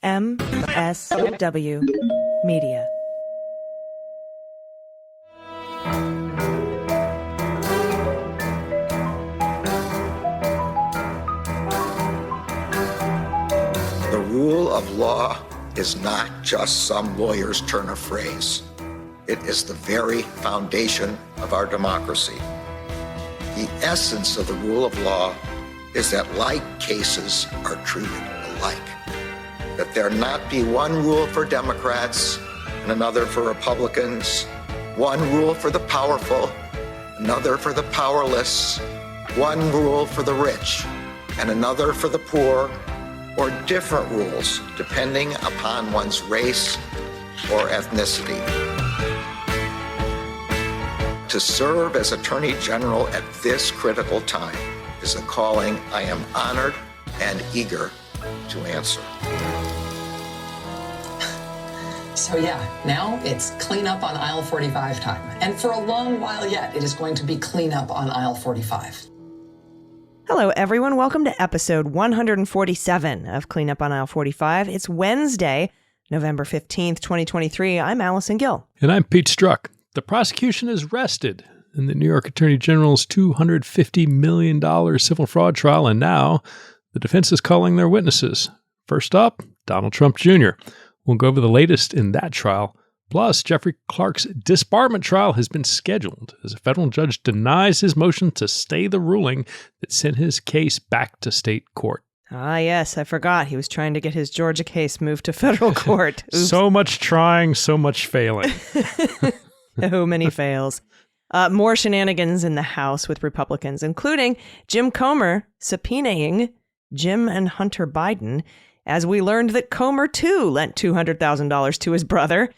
MSW Media. The rule of law is not just some lawyer's turn of phrase. It is the very foundation of our democracy. The essence of the rule of law is that like cases are treated alike. That there not be one rule for Democrats and another for Republicans, one rule for the powerful, another for the powerless, one rule for the rich and another for the poor, or different rules depending upon one's race or ethnicity. To serve as Attorney General at this critical time is a calling I am honored and eager to answer. So yeah, now it's clean up on aisle 45 time. And for a long while yet, it is going to be clean up on aisle 45. Hello, everyone. Welcome to episode 147 of Clean Up on Aisle 45. It's Wednesday, November 15th, 2023. I'm Allison Gill. And I'm Pete Strzok. The prosecution is rested in the New York Attorney General's $250 million civil fraud trial, and now the defense is calling their witnesses. First up, Donald Trump Jr. We'll go over the latest in that trial. Plus, Jeffrey Clark's disbarment trial has been scheduled as a federal judge denies his motion to stay the ruling that sent his case back to state court. Ah, yes, I forgot. He was trying to get his Georgia case moved to federal court. So much trying, so much failing. So many fails. More shenanigans in the House with Republicans, including Jim Comer subpoenaing Jim and Hunter Biden, as we learned that Comer, too, lent $200,000 to his brother.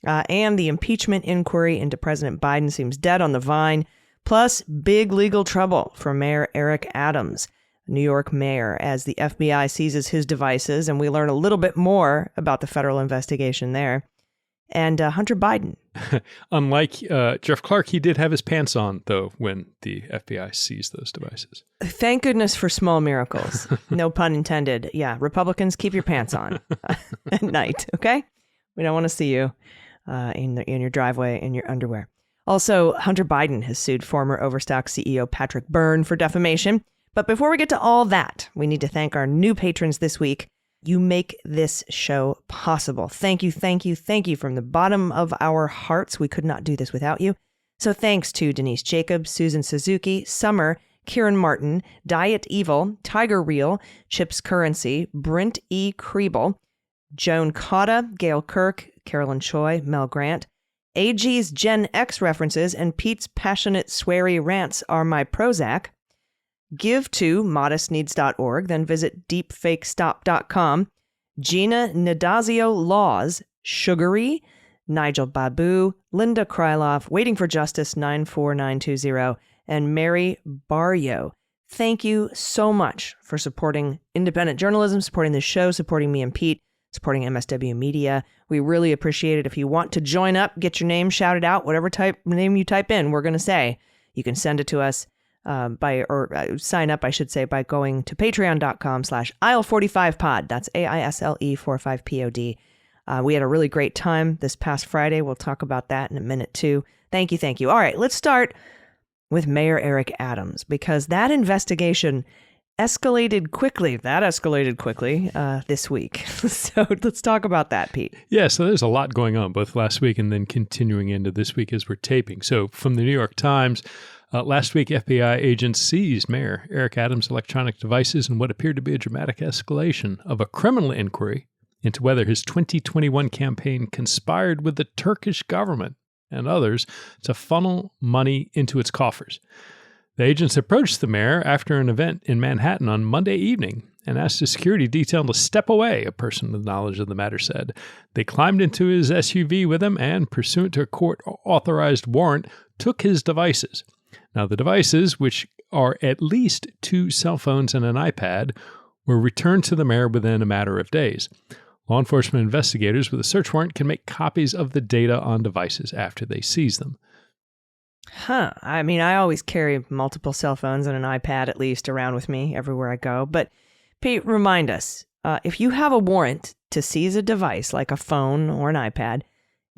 And the impeachment inquiry into President Biden seems dead on the vine. Plus, big legal trouble for Mayor Eric Adams, New York mayor, as the FBI seizes his devices, and we learn a little bit more about the federal investigation there. And Hunter Biden. Unlike Jeff Clark, he did have his pants on, though, when the FBI seized those devices. Thank goodness for small miracles. No pun intended. Yeah, Republicans, keep your pants on at night, okay? We don't want to see you in your driveway in your underwear. Also, Hunter Biden has sued former Overstock CEO Patrick Byrne for defamation. But before we get to all that, we need to thank our new patrons this week. You make this show possible. Thank you, thank you, thank you from the bottom of our hearts. We could not do this without you. So thanks to Denise Jacobs, Susan Suzuki, Summer, Kieran Martin, Diet Evil, Tiger Reel, Chips Currency, Brent E. Kriebel, Joan Cotta, Gail Kirk, Carolyn Choi, Mel Grant. AG's Gen X references and Pete's passionate sweary rants are my Prozac. Give to modestneeds.org, then visit deepfakestop.com. Gina Nadazio Laws, Sugary, Nigel Babu, Linda Krylov, Waiting for Justice 94920, and Mary Barrio. Thank you so much for supporting independent journalism, supporting this show, supporting me and Pete, supporting MSW Media. We really appreciate it. If you want to join up, get your name shouted out, whatever name you type in, we're going to say. You can send it to us sign up, I should say, by going to patreon.com/aisle45pod. That's AISLE45POD. We had a really great time this past Friday. We'll talk about that in a minute, too. Thank you, thank you. All right, let's start with Mayor Eric Adams, because that investigation escalated quickly. This week. So let's talk about that, Pete. Yeah, so there's a lot going on both last week and then continuing into this week as we're taping. So from the New York Times, last week, FBI agents seized Mayor Eric Adams' electronic devices in what appeared to be a dramatic escalation of a criminal inquiry into whether his 2021 campaign conspired with the Turkish government and others to funnel money into its coffers. The agents approached the mayor after an event in Manhattan on Monday evening and asked a security detail to step away, a person with knowledge of the matter said. They climbed into his SUV with him and, pursuant to a court-authorized warrant, took his devices. Now, the devices, which are at least 2 cell phones and an iPad, were returned to the mayor within a matter of days. Law enforcement investigators with a search warrant can make copies of the data on devices after they seize them. Huh. I mean, I always carry multiple cell phones and an iPad at least around with me everywhere I go. But Pete, remind us, if you have a warrant to seize a device like a phone or an iPad,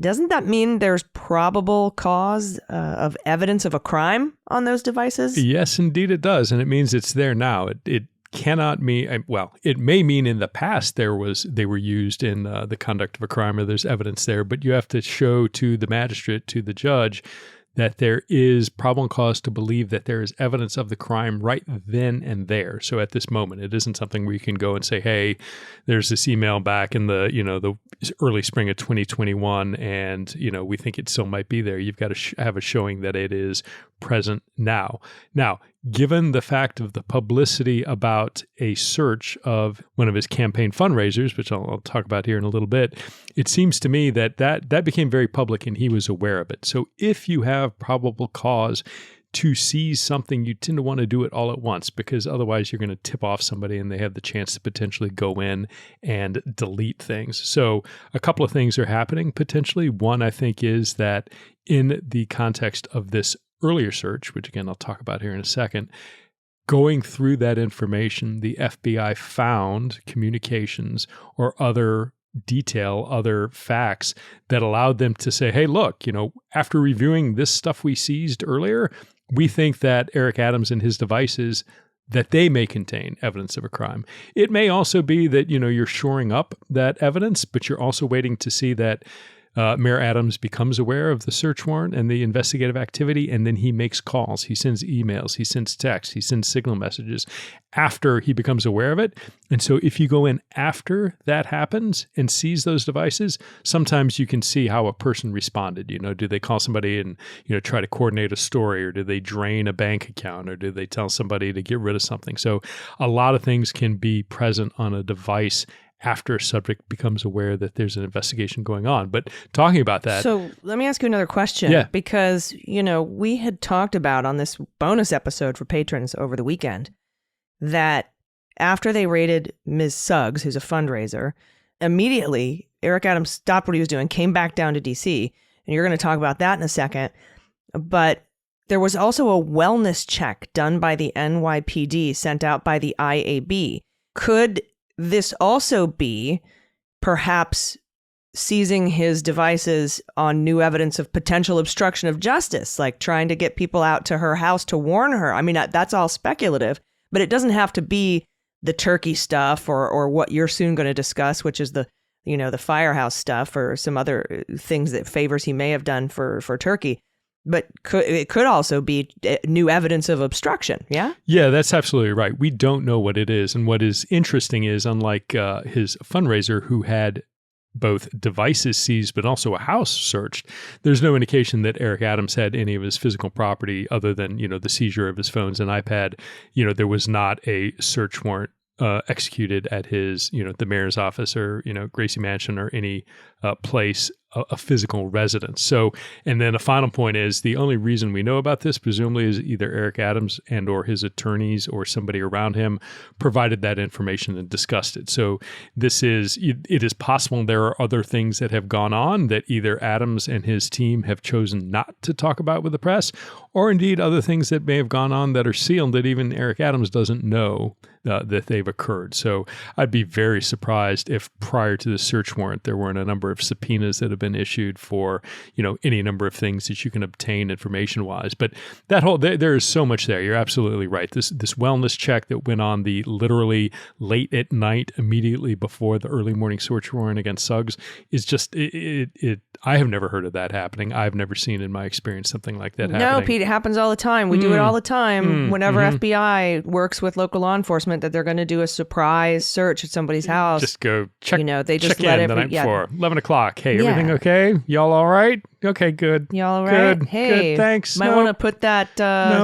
doesn't that mean there's probable cause of evidence of a crime on those devices? Yes, indeed it does. And it means it's there now. It cannot mean, well, it may mean in the past they were used in the conduct of a crime or there's evidence there, but you have to show to the magistrate, to the judge, that there is probable cause to believe that there is evidence of the crime right then and there. So at this moment, it isn't something where you can go and say, hey, there's this email back in the early spring of 2021, and, we think it still might be there. You've got to have a showing that it is present now. Now, given the fact of the publicity about a search of one of his campaign fundraisers, which I'll talk about here in a little bit, it seems to me that became very public and he was aware of it. So if you have probable cause to seize something, you tend to want to do it all at once, because otherwise you're going to tip off somebody and they have the chance to potentially go in and delete things. So a couple of things are happening potentially. One, I think, is that in the context of this earlier search, which again I'll talk about here in a second, going through that information, the FBI found communications or other detail, other facts that allowed them to say, hey, look, after reviewing this stuff we seized earlier, we think that Eric Adams and his devices, that they may contain evidence of a crime. It may also be that, you're shoring up that evidence, but you're also waiting to see that Mayor Adams becomes aware of the search warrant and the investigative activity, and then he makes calls, he sends emails, he sends texts, he sends signal messages after he becomes aware of it. And so if you go in after that happens and seize those devices, sometimes you can see how a person responded. Do they call somebody and, try to coordinate a story, or do they drain a bank account, or do they tell somebody to get rid of something? So a lot of things can be present on a device after a subject becomes aware that there's an investigation going on. But talking about that... So let me ask you another question. Yeah. Because, we had talked about on this bonus episode for patrons over the weekend that after they raided Ms. Suggs, who's a fundraiser, immediately Eric Adams stopped what he was doing, came back down to D.C., and you're going to talk about that in a second. But there was also a wellness check done by the NYPD sent out by the IAB. Could this also be perhaps seizing his devices on new evidence of potential obstruction of justice, like trying to get people out to her house to warn her? I mean, that's all speculative, but it doesn't have to be the Turkey stuff or what you're soon going to discuss, which is the firehouse stuff or some other things that favors he may have done for Turkey. But it could also be new evidence of obstruction, yeah? Yeah, that's absolutely right. We don't know what it is. And what is interesting is, unlike his fundraiser, who had both devices seized but also a house searched, there's no indication that Eric Adams had any of his physical property other than, the seizure of his phones and iPad. There was not a search warrant executed at his, the mayor's office or, Gracie Mansion or any place, a physical residence. So, and then a final point is the only reason we know about this presumably is either Eric Adams and or his attorneys or somebody around him provided that information and discussed it. So it is possible there are other things that have gone on that either Adams and his team have chosen not to talk about with the press, or indeed other things that may have gone on that are sealed that even Eric Adams doesn't know that they've occurred. So I'd be very surprised if prior to the search warrant, there weren't a number of subpoenas that have been issued for, any number of things that you can obtain information-wise. But that whole, there is so much there. You're absolutely right. This wellness check that went on the literally late at night, immediately before the early morning search warrant against Suggs is just, I have never heard of that happening. I've never seen in my experience something like that happening. No, Pete, it happens all the time. We do it all the time whenever FBI works with local law enforcement that they're going to do a surprise search at somebody's house. Just go check, they just check let in the night before. 11 o'clock. Hey, everything okay? Y'all all right? Okay, good. Y'all all right? Good, hey, good, thanks. Might want to put that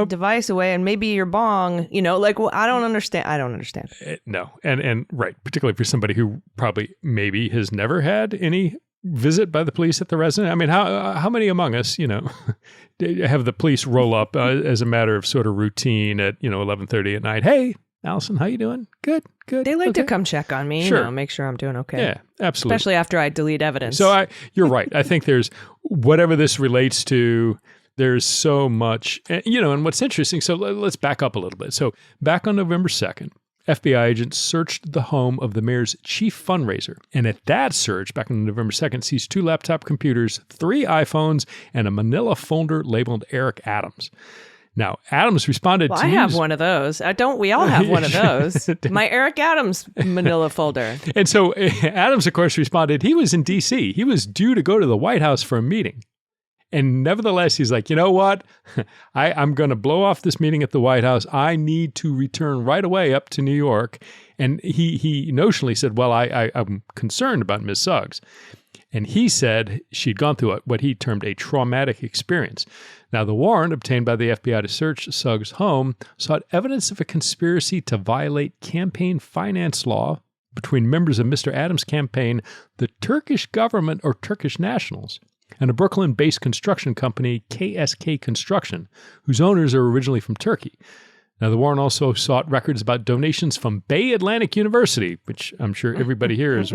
device away and maybe your bong, I don't understand. I don't understand. No. And right, particularly for somebody who probably maybe has never had any visit by the police at the residence. I mean, how many among us, have the police roll up as a matter of sort of routine at, 11:30 at night? Hey, Allison, how you doing? Good. They like to come check on me, sure. Make sure I'm doing okay. Yeah, absolutely. Especially after I delete evidence. So you're right. I think there's whatever this relates to, there's so much, and what's interesting, so let's back up a little bit. So back on November 2nd, FBI agents searched the home of the mayor's chief fundraiser. And at that search, back on November 2nd, seized 2 laptop computers, 3 iPhones, and a manila folder labeled Eric Adams. Now, Adams responded to I have one of those. Don't we all have one of those? My Eric Adams manila folder. And so Adams, of course, responded, he was in D.C. He was due to go to the White House for a meeting. And nevertheless, he's like, you know what? I'm going to blow off this meeting at the White House. I need to return right away up to New York. And he notionally said, well, I'm concerned about Ms. Suggs. And he said she'd gone through what he termed a traumatic experience. Now, the warrant obtained by the FBI to search Suggs' home sought evidence of a conspiracy to violate campaign finance law between members of Mr. Adams' campaign, the Turkish government or Turkish nationals, and a Brooklyn-based construction company, KSK Construction, whose owners are originally from Turkey. Now, the warrant also sought records about donations from Bay Atlantic University, which I'm sure everybody here is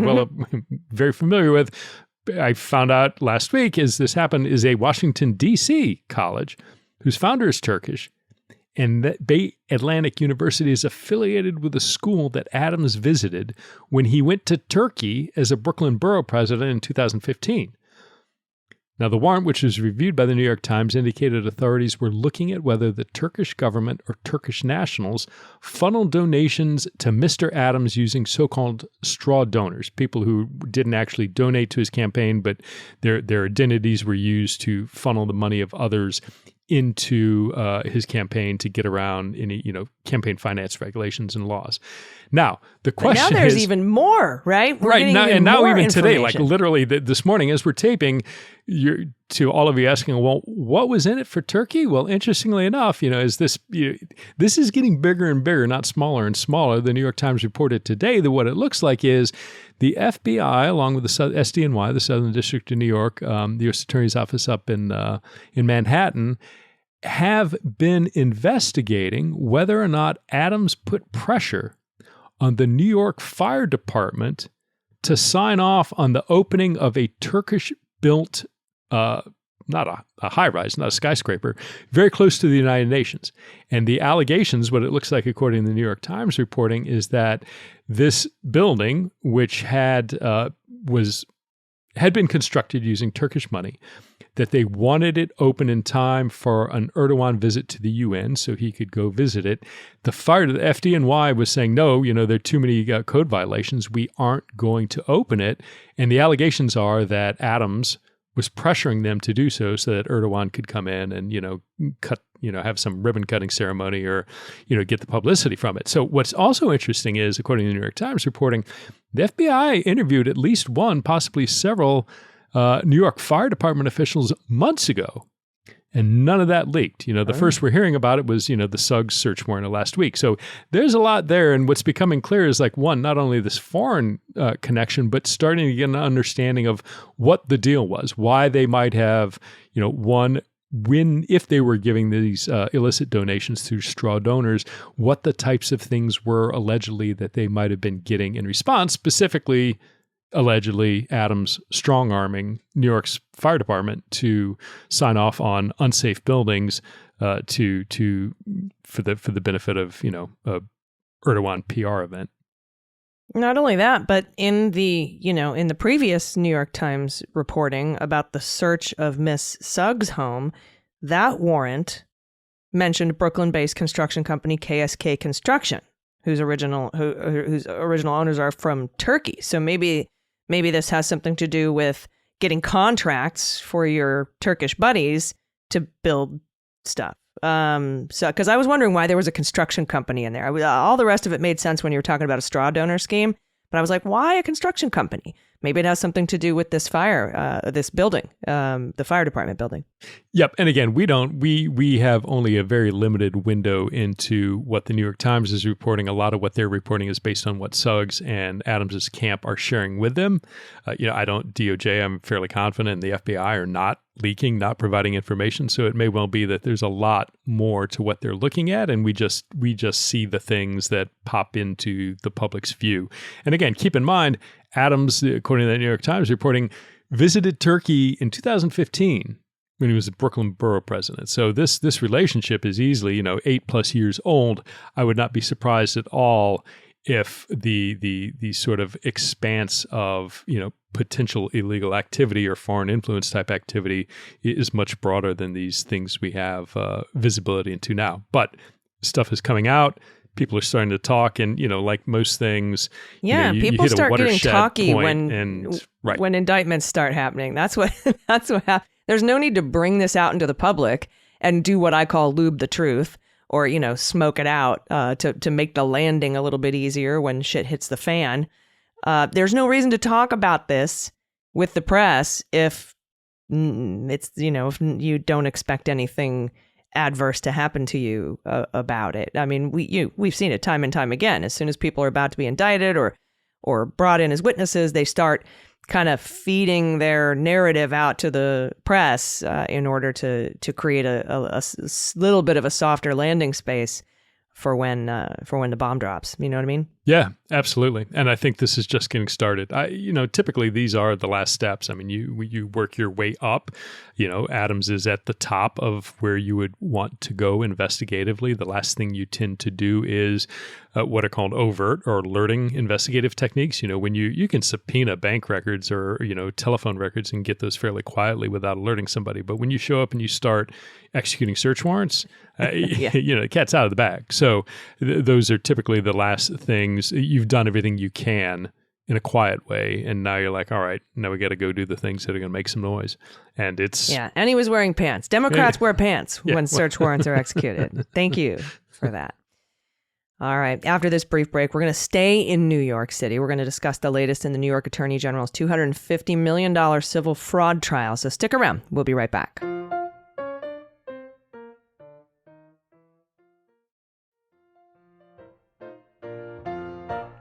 very familiar with. I found out last week, as this happened, is a Washington, D.C. college whose founder is Turkish. And that Bay Atlantic University is affiliated with a school that Adams visited when he went to Turkey as a Brooklyn borough president in 2015. Now, the warrant, which was reviewed by the New York Times, indicated authorities were looking at whether the Turkish government or Turkish nationals funneled donations to Mr. Adams using so-called straw donors, people who didn't actually donate to his campaign, but their identities were used to funnel the money of others into his campaign to get around any, campaign finance regulations and laws. Now, the question is... Now there's even more, right? Now even today, like literally this morning as we're taping, to all of you asking, well, what was in it for Turkey? Well, interestingly enough, is this... this is getting bigger and bigger, not smaller and smaller. The New York Times reported today that what it looks like is the FBI, along with the SDNY, the Southern District of New York, the U.S. Attorney's Office up in Manhattan, have been investigating whether or not Adams put pressure on the New York Fire Department to sign off on the opening of a Turkish-built, not a high-rise, not a skyscraper, very close to the United Nations. And the allegations, what it looks like according to the New York Times reporting, is that this building, which had been constructed using Turkish money, that they wanted it open in time for an Erdogan visit to the UN so he could go visit it. The FDNY was saying, no, there are too many code violations. We aren't going to open it. And the allegations are that Adams was pressuring them to do so that Erdogan could come in and, have some ribbon cutting ceremony or, get the publicity from it. So what's also interesting is, according to the New York Times reporting, the FBI interviewed at least one, possibly several New York Fire Department officials months ago, and none of that leaked. The first we're hearing about it was, the Suggs search warrant of last week. So there's a lot there, and what's becoming clear is not only this foreign connection, but starting to get an understanding of what the deal was, why they might have, if they were giving these illicit donations through straw donors, what the types of things were allegedly that they might have been getting in response, specifically allegedly Adams strong-arming New York's fire department to sign off on unsafe buildings for the benefit of a Erdogan PR event. Not only that, but in the previous New York Times reporting about the search of Miss Suggs' home, that warrant mentioned Brooklyn-based construction company KSK Construction, whose original owners are from Turkey. So maybe this has something to do with getting contracts for your Turkish buddies to build stuff. Because I was wondering why there was a construction company in there. All the rest of it made sense when you were talking about a straw donor scheme, but I was like, why a construction company? Maybe it has something to do with this this building, the fire department building. Yep. And again, we have only a very limited window into what the New York Times is reporting. A lot of what they're reporting is based on what Suggs and Adams's camp are sharing with them. DOJ, I'm fairly confident, and the FBI are not leaking, not providing information. So it may well be that there's a lot more to what they're looking at, and we just see the things that pop into the public's view. And again, keep in mind, Adams, according to the New York Times reporting, visited Turkey in 2015 when he was the Brooklyn borough president. So this relationship is easily, 8+ years old. I would not be surprised at all if the sort of expanse of, potential illegal activity or foreign influence type activity is much broader than these things we have visibility into now. But stuff is coming out. People are starting to talk, and like most things, people you hit start a getting watershed talky point when indictments start happening. That's what happens. There's no need to bring this out into the public and do what I call lube the truth, or smoke it out to make the landing a little bit easier when shit hits the fan. There's no reason to talk about this with the press if it's if you don't expect anything adverse to happen to you about it. I mean, we've seen it time and time again. As soon as people are about to be indicted or brought in as witnesses, they start kind of feeding their narrative out to the press in order to create a little bit of a softer landing space for when the bomb drops. You know what I mean? Yeah, absolutely. And I think this is just getting started. Typically these are the last steps. I mean, you work your way up. Adams is at the top of where you would want to go investigatively. The last thing you tend to do is what are called overt or alerting investigative techniques. When you can subpoena bank records or, telephone records and get those fairly quietly without alerting somebody. But when you show up and you start executing search warrants, the cat's out of the bag. So those are typically the last things. You've done everything you can in a quiet way, and now you're like, all right, now we got to go do the things that are going to make some noise. And it's and he was wearing pants. Democrats wear pants when search warrants are executed. Thank you for that. All right. After this brief break, we're going to stay in New York City. We're going to discuss the latest in the New York Attorney General's $250 million civil fraud trial. So stick around. We'll be right back.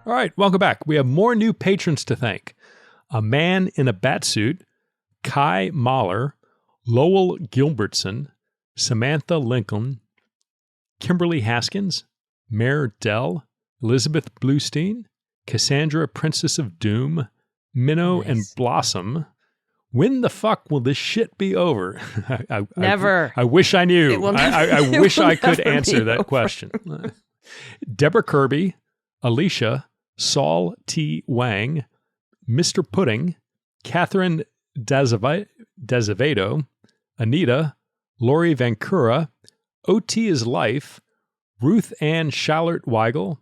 All right, welcome back. We have more new patrons to thank. A Man in a Batsuit, Kai Mahler, Lowell Gilbertson, Samantha Lincoln, Kimberly Haskins, Mare Dell, Elizabeth Bluestein, Cassandra Princess of Doom, Minnow and Blossom. When the fuck will this shit be over? Never. I wish I knew. I wish I could answer that over. question. Deborah Kirby, Alicia, Saul T. Wang, Mr. Pudding, Catherine Desavedo, Anita, Lori Vancura, OT is Life, Ruth Ann Schallert Weigel,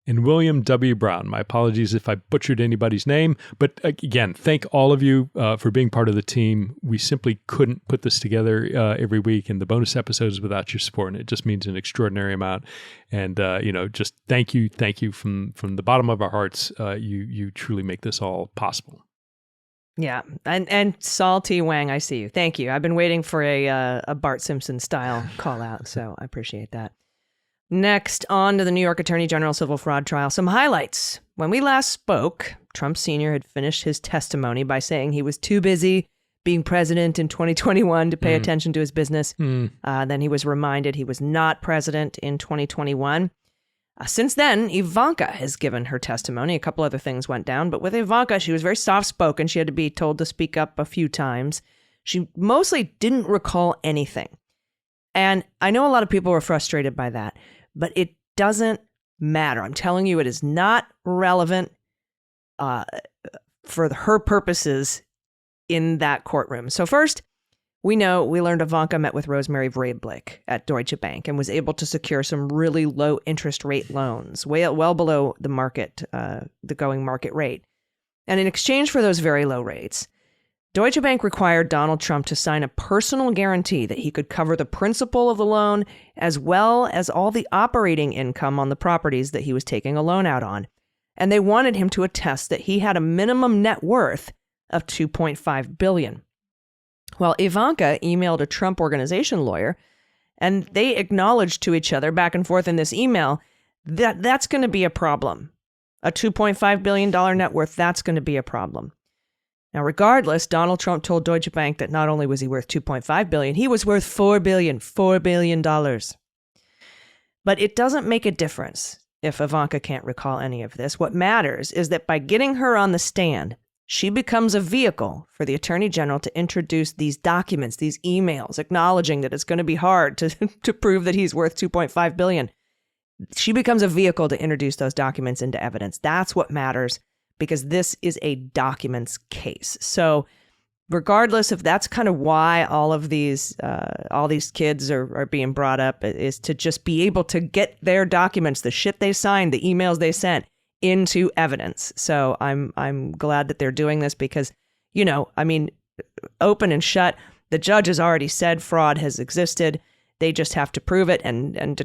and William W. Brown. My apologies if I butchered anybody's name, but again, thank all of you for being part of the team. We simply couldn't put this together every week in the bonus episodes without your support, and it just means an extraordinary amount. And just thank you from the bottom of our hearts. You truly make this all possible. Yeah, and Saul T. Wang, I see you. Thank you. I've been waiting for a Bart Simpson style call out, so I appreciate that. Next, on to the New York Attorney General civil fraud trial. Some highlights. When we last spoke, Trump Sr. had finished his testimony by saying he was too busy being president in 2021 to pay attention to his business. Then he was reminded he was not president in 2021. Since then, Ivanka has given her testimony. A couple other things went down, but with Ivanka, she was very soft-spoken. She had to be told to speak up a few times. She mostly didn't recall anything. And I know a lot of people were frustrated by that, but it doesn't matter. I'm telling you, it is not relevant for her purposes in that courtroom. So first, we learned Ivanka met with Rosemary Vrablic at Deutsche Bank and was able to secure some really low interest rate loans, well below the market, the going market rate. And in exchange for those very low rates, Deutsche Bank required Donald Trump to sign a personal guarantee that he could cover the principal of the loan as well as all the operating income on the properties that he was taking a loan out on. And they wanted him to attest that he had a minimum net worth of $2.5 billion. Well, Ivanka emailed a Trump Organization lawyer, and they acknowledged to each other back and forth in this email that that's going to be a problem. A $2.5 billion net worth, that's going to be a problem. Now, regardless, Donald Trump told Deutsche Bank that not only was he worth $2.5 billion, he was worth $4 billion. But it doesn't make a difference if Ivanka can't recall any of this. What matters is that by getting her on the stand, she becomes a vehicle for the Attorney General to introduce these documents, these emails, acknowledging that it's going to be hard to prove that he's worth $2.5 billion. she becomes a vehicle to introduce those documents into evidence. That's what matters, because this is a documents case. So regardless if that's kind of why all these kids are being brought up, is to just be able to get their documents, the shit they signed, the emails they sent, into evidence. So I'm glad that they're doing this because, open and shut, the judge has already said fraud has existed. They just have to prove it and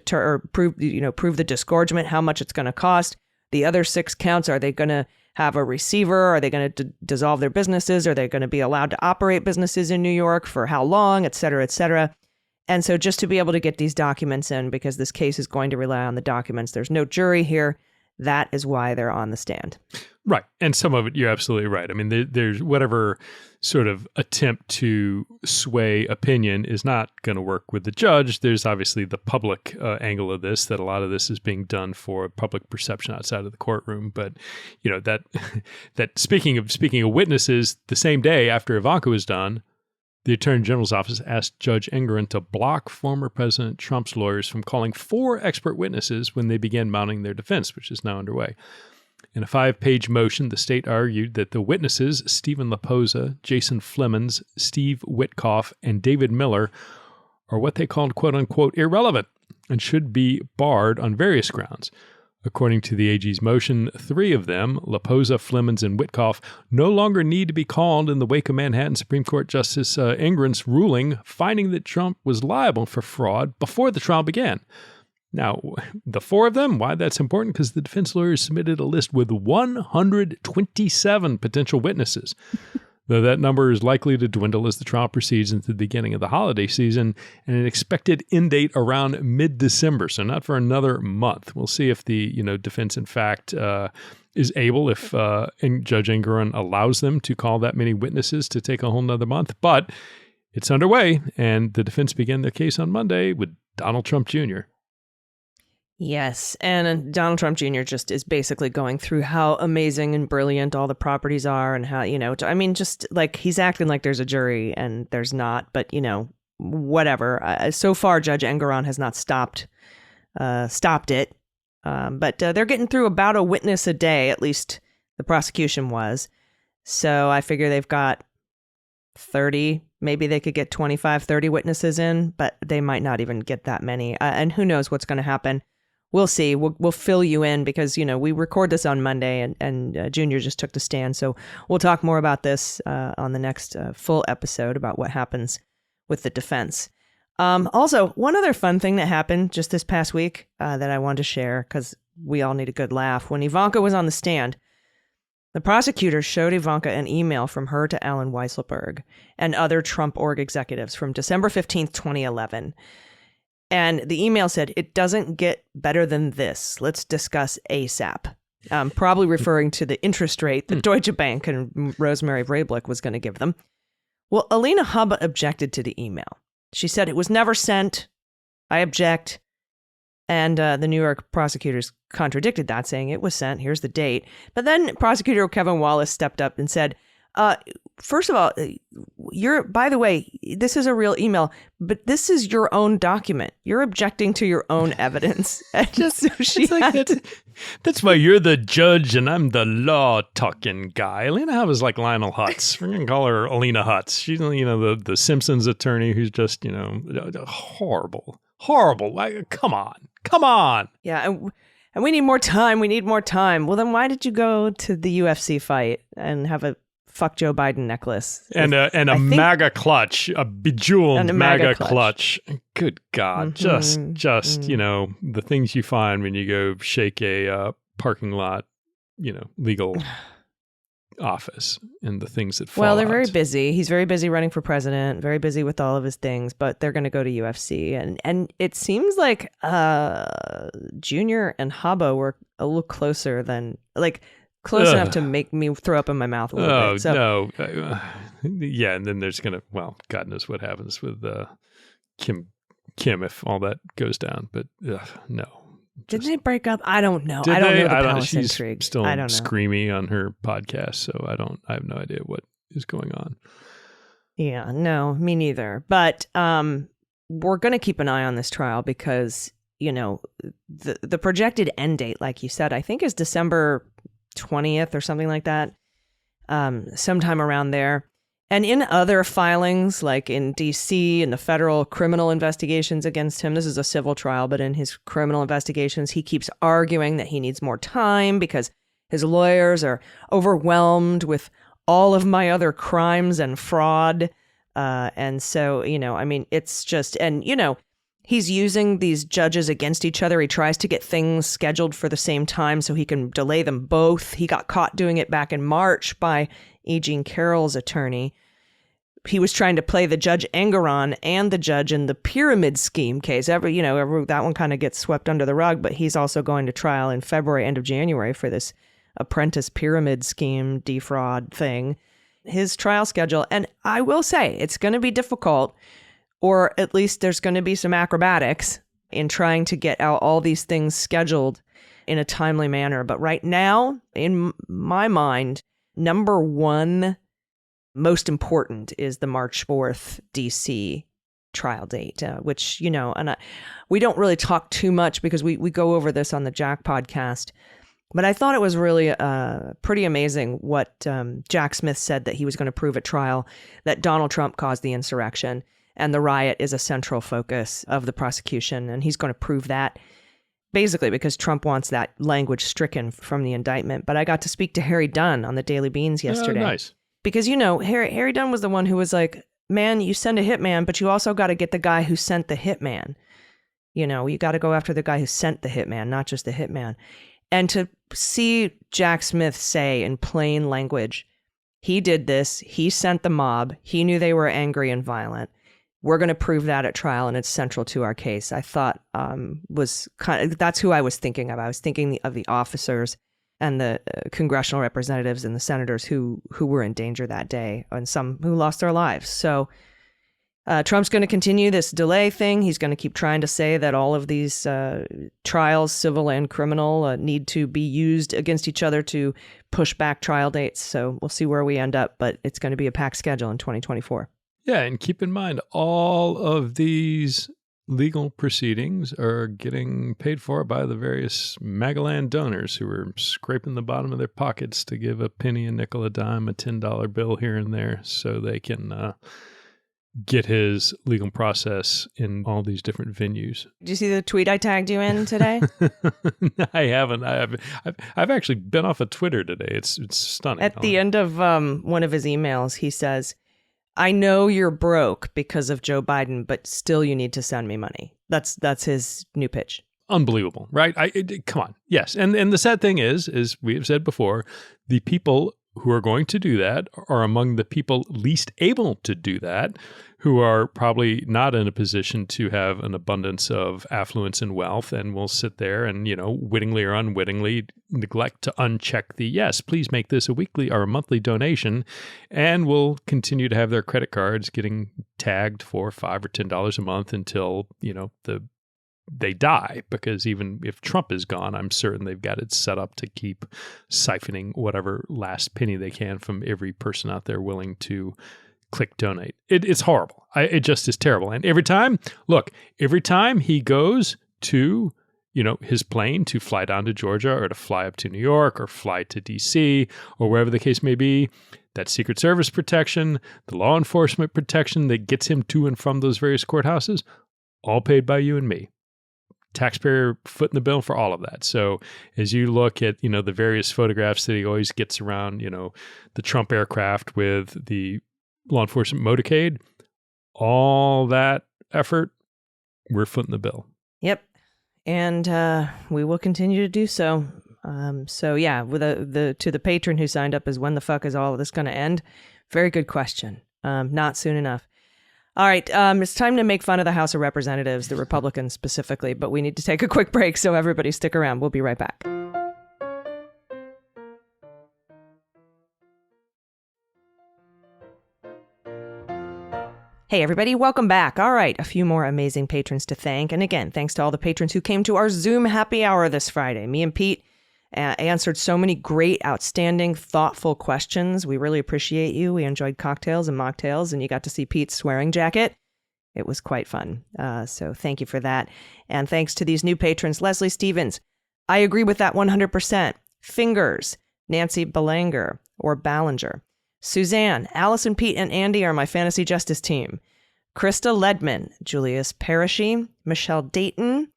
prove the disgorgement, how much it's going to cost. The other 6 counts, are they going to have a receiver? Are they going to dissolve their businesses? Are they going to be allowed to operate businesses in New York for how long, et cetera, et cetera? And so just to be able to get these documents in, because this case is going to rely on the documents, there's no jury here. That is why they're on the stand. Right. And some of it, you're absolutely right. I mean, there's whatever sort of attempt to sway opinion is not going to work with the judge. There's obviously the public angle of this, that a lot of this is being done for public perception outside of the courtroom. But, that speaking of witnesses, the same day after Ivanka was done, the Attorney General's office asked Judge Engoron to block former President Trump's lawyers from calling 4 expert witnesses when they began mounting their defense, which is now underway. In a 5-page motion, the state argued that the witnesses, Stephen Laposa, Jason Flemons, Steve Witkoff, and David Miller, are what they called, quote-unquote, irrelevant and should be barred on various grounds. According to the AG's motion, 3 of them, Laposa, Flemons, and Witkoff, no longer need to be called in the wake of Manhattan Supreme Court Justice Engoron's ruling finding that Trump was liable for fraud before the trial began. Now, the 4 of them, why that's important? Because the defense lawyers submitted a list with 127 potential witnesses, though that number is likely to dwindle as the trial proceeds into the beginning of the holiday season and an expected end date around mid-December, so not for another month. We'll see if the defense, in fact, is able, if Judge Engoron allows them to call that many witnesses to take a whole nother month. But it's underway, and the defense began their case on Monday with Donald Trump Jr. Yes, and Donald Trump Jr. just is basically going through how amazing and brilliant all the properties are and how, just like he's acting like there's a jury and there's not, but, whatever. So far, Judge Engoron has not stopped it, but they're getting through about a witness a day, at least the prosecution was. So I figure they've got 30, maybe they could get 25, 30 witnesses in, but they might not even get that many. And who knows what's going to happen. We'll see. We'll fill you in because, we record this on Monday and Junior just took the stand. So we'll talk more about this on the next full episode about what happens with the defense. Also, one other fun thing that happened just this past week that I wanted to share because we all need a good laugh. When Ivanka was on the stand, the prosecutor showed Ivanka an email from her to Alan Weisselberg and other Trump org executives from December 15th, 2011. And the email said, "It doesn't get better than this. Let's discuss ASAP." Probably referring to the interest rate that Deutsche Bank and Rosemary Vrablic was going to give them. Well, Alina Habba objected to the email. She said it was never sent. I object. And the New York prosecutors contradicted that, saying it was sent. Here's the date. But then prosecutor Kevin Wallace stepped up and said, first of all, by the way, this is a real email, but this is your own document. You're objecting to your own evidence. Just so she that's why you're the judge and I'm the law talking guy. Alina Habba's like Lionel Hutz. We're going to call her Alina Hutz. She's, the Simpsons attorney who's just, horrible. Come on. Yeah. And we need more time. Well, then why did you go to the UFC fight and have a fuck Joe Biden necklace and a MAGA clutch, a bejeweled MAGA clutch. Good God, Mm-hmm. the things you find when you go shake a parking lot, legal office and the things that fall Well, they're out. very busy. He's very busy running for president, very busy with all of his things, but they're going to go to UFC. And it seems like Junior and Habba were a little closer than, close enough to make me throw up in my mouth a little bit. So, no. Yeah, and then there's going to, God knows what happens with Kim if all that goes down. But no. Didn't they break up? I don't know. I don't know the palace she's intrigue. still I don't know. screamy on her podcast, so I have no idea what is going on. Yeah, no, me neither. But we're going to keep an eye on this trial because, the projected end date, like you said, I think is December 20th or something like that, sometime around there. And in other filings, like in D.C., in the federal criminal investigations against him, this is a civil trial, but in his criminal investigations, he keeps arguing that he needs more time because his lawyers are overwhelmed with all of my other crimes and fraud. And so, it's just, and, he's using these judges against each other. He tries to get things scheduled for the same time so he can delay them both. He got caught doing it back in March by E. Jean Carroll's attorney. He was trying to play the Judge Engeron and the judge in the pyramid scheme case. That one kind of gets swept under the rug, but he's also going to trial in February, end of January for this apprentice pyramid scheme defraud thing. His trial schedule, and I will say it's going to be difficult, or at least there's going to be some acrobatics in trying to get out all these things scheduled in a timely manner. But right now, in my mind, number one most important is the March 4th DC trial date, which, we don't really talk too much because we go over this on the Jack podcast. But I thought it was really pretty amazing what Jack Smith said that he was going to prove at trial, that Donald Trump caused the insurrection and the riot is a central focus of the prosecution. And he's going to prove that basically because Trump wants that language stricken from the indictment. But I got to speak to Harry Dunn on the Daily Beans yesterday. Oh, nice. Because, Harry Dunn was the one who was like, man, you send a hitman, but you also got to get the guy who sent the hitman. You got to go after the guy who sent the hitman, not just the hitman. And to see Jack Smith say in plain language, he did this, he sent the mob, he knew they were angry and violent. We're going to prove that at trial, and it's central to our case. I thought was kind of, that's who I was thinking of. I was thinking of the officers and the congressional representatives and the senators who were in danger that day, and some who lost their lives. So Trump's going to continue this delay thing. He's going to keep trying to say that all of these trials, civil and criminal, need to be used against each other to push back trial dates. So we'll see where we end up, but it's going to be a packed schedule in 2024. Yeah, and keep in mind, all of these legal proceedings are getting paid for by the various Magaland donors who are scraping the bottom of their pockets to give a penny, a nickel, a dime, a $10 bill here and there so they can get his legal process in all these different venues. Did you see the tweet I tagged you in today? I haven't. I've actually been off of Twitter today. It's stunning. At the end of one of his emails, he says, I know you're broke because of Joe Biden, but still you need to send me money. That's his new pitch. Unbelievable, right? Come on. Yes. And the sad thing is we have said before, the people who are going to do that are among the people least able to do that, who are probably not in a position to have an abundance of affluence and wealth, and will sit there and, wittingly or unwittingly neglect to uncheck the, yes, please make this a weekly or a monthly donation, and will continue to have their credit cards getting tagged for $5 or $10 a month until, they die, because even if Trump is gone, I'm certain they've got it set up to keep siphoning whatever last penny they can from every person out there willing to click donate. It's horrible. It just is terrible. And every time he goes to, his plane to fly down to Georgia or to fly up to New York or fly to DC or wherever the case may be, that Secret Service protection, the law enforcement protection that gets him to and from those various courthouses, all paid by you and me. Taxpayer footing the bill for all of that. So as you look at, the various photographs that he always gets around, the Trump aircraft with the law enforcement motorcade, all that effort, we're footing the bill. Yep. And we will continue to do so. So yeah, with to the patron who signed up is, when the fuck is all of this going to end? Very good question. Not soon enough. All right, it's time to make fun of the House of Representatives, the Republicans specifically, but we need to take a quick break, so everybody stick around. We'll be right back. Hey, everybody, welcome back. All right, a few more amazing patrons to thank. And again, thanks to all the patrons who came to our Zoom happy hour this Friday. Me and Pete answered so many great, outstanding, thoughtful questions. We really appreciate you. We enjoyed cocktails and mocktails, and you got to see Pete's swearing jacket. It was quite fun. So thank you for that. And thanks to these new patrons, Leslie Stevens. I agree with that 100%. Fingers, Nancy Belanger or Ballinger. Suzanne, Allison, Pete, and Andy are my fantasy justice team. Krista Ledman, Julius Parashy, Michelle Dayton,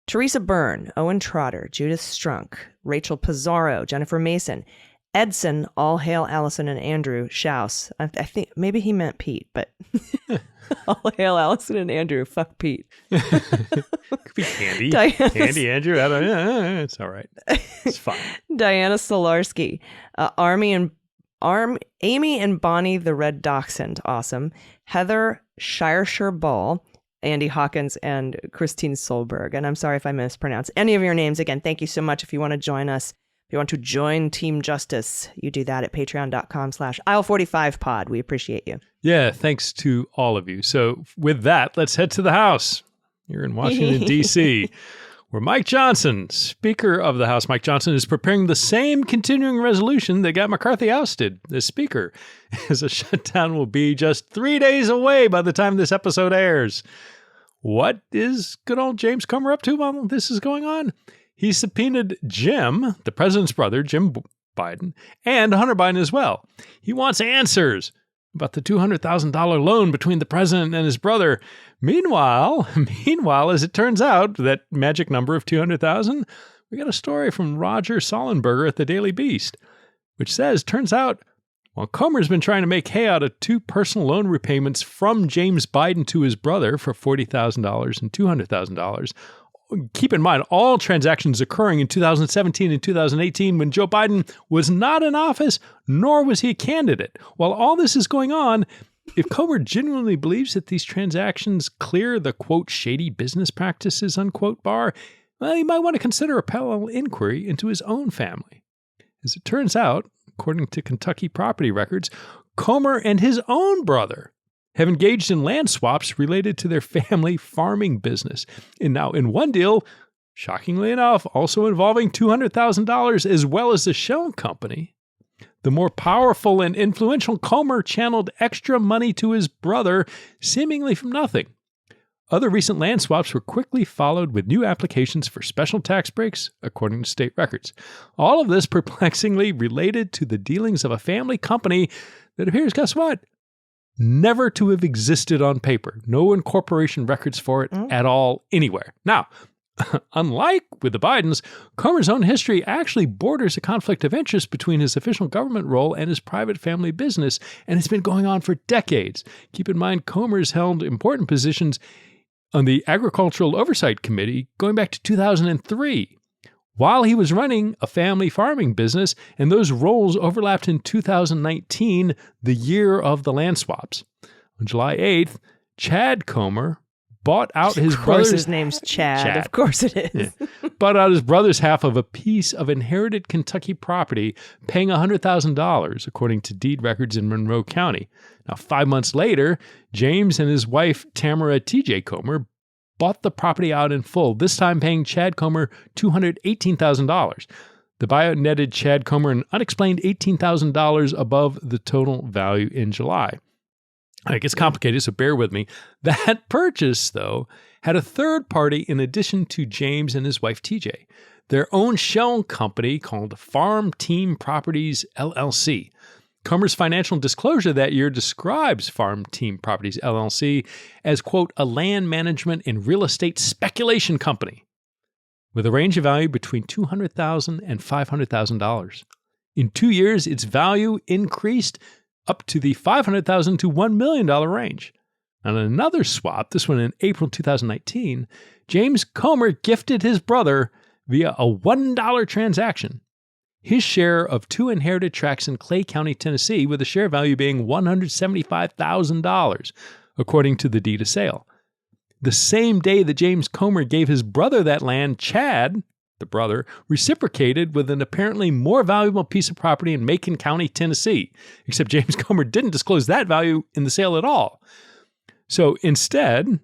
Teresa Byrne, Owen Trotter, Judith Strunk, Rachel Pizarro, Jennifer Mason, Edson, all hail Allison and Andrew Schaus. I think maybe he meant Pete, but all hail Allison and Andrew. Fuck Pete. Could be Candy. Candy, Andrew. I don't know. It's all right. It's fine. Diana Solarski, Amy and Bonnie the Red Dachshund. Awesome. Heather Shireshire Ball, Andy Hawkins, and Christine Solberg. And I'm sorry if I mispronounce any of your names. Again, thank you so much. If you want to join us, if you want to join Team Justice, you do that at patreon.com/aisle45pod. We appreciate you. Yeah, thanks to all of you. So with that, let's head to the House here in Washington, D.C., where Mike Johnson, Speaker of the House, Mike Johnson, is preparing the same continuing resolution that got McCarthy ousted as Speaker, as a shutdown will be just 3 days away by the time this episode airs. What is good old James Comer up to while this is going on? He subpoenaed Jim, the president's brother, Jim Biden, and Hunter Biden as well. He wants answers about the $200,000 loan between the president and his brother. Meanwhile, as it turns out, that magic number of 200,000, we got a story from Roger Sollenberger at the Daily Beast, which says, turns out, while Comer's been trying to make hay out of 2 personal loan repayments from James Biden to his brother for $40,000 and $200,000, keep in mind, all transactions occurring in 2017 and 2018 when Joe Biden was not in office, nor was he a candidate. While all this is going on, if Comer genuinely believes that these transactions clear the, quote, shady business practices, unquote, bar, well, he might want to consider a parallel inquiry into his own family. As it turns out, according to Kentucky property records, Comer and his own brother have engaged in land swaps related to their family farming business. And now in one deal, shockingly enough, also involving $200,000 as well as the shell company, the more powerful and influential Comer channeled extra money to his brother, seemingly from nothing. Other recent land swaps were quickly followed with new applications for special tax breaks, according to state records. All of this perplexingly related to the dealings of a family company that appears, guess what? Never to have existed on paper. No incorporation records for it at all anywhere. Now, unlike with the Bidens, Comer's own history actually borders a conflict of interest between his official government role and his private family business, and it's been going on for decades. Keep in mind, Comer's held important positions on the Agricultural Oversight Committee going back to 2003. While he was running a family farming business, and those roles overlapped in 2019, the year of the land swaps. On July 8th, Chad Comer bought out his brother's... Of course his name's Chad. Of course it is. Yeah. Bought out his brother's half of a piece of inherited Kentucky property, paying $100,000, according to deed records in Monroe County. Now, 5 months later, James and his wife, Tamara T.J. Comer, bought the property out in full, this time paying Chad Comer $218,000. The buyout netted Chad Comer an unexplained $18,000 above the total value in July. It gets complicated, so bear with me. That purchase, though, had a third party in addition to James and his wife TJ, their own shell company called Farm Team Properties, LLC. Comer's financial disclosure that year describes Farm Team Properties, LLC as, quote, a land management and real estate speculation company with a range of value between $200,000 and $500,000. In 2 years, its value increased up to the $500,000 to $1 million range. On another swap, this one in April 2019, James Comer gifted his brother, via a $1 transaction, his share of 2 inherited tracts in Clay County, Tennessee, with the share value being $175,000, according to the deed of sale. The same day that James Comer gave his brother that land, Chad, the brother, reciprocated with an apparently more valuable piece of property in Macon County, Tennessee, except James Comer didn't disclose that value in the sale at all. So instead,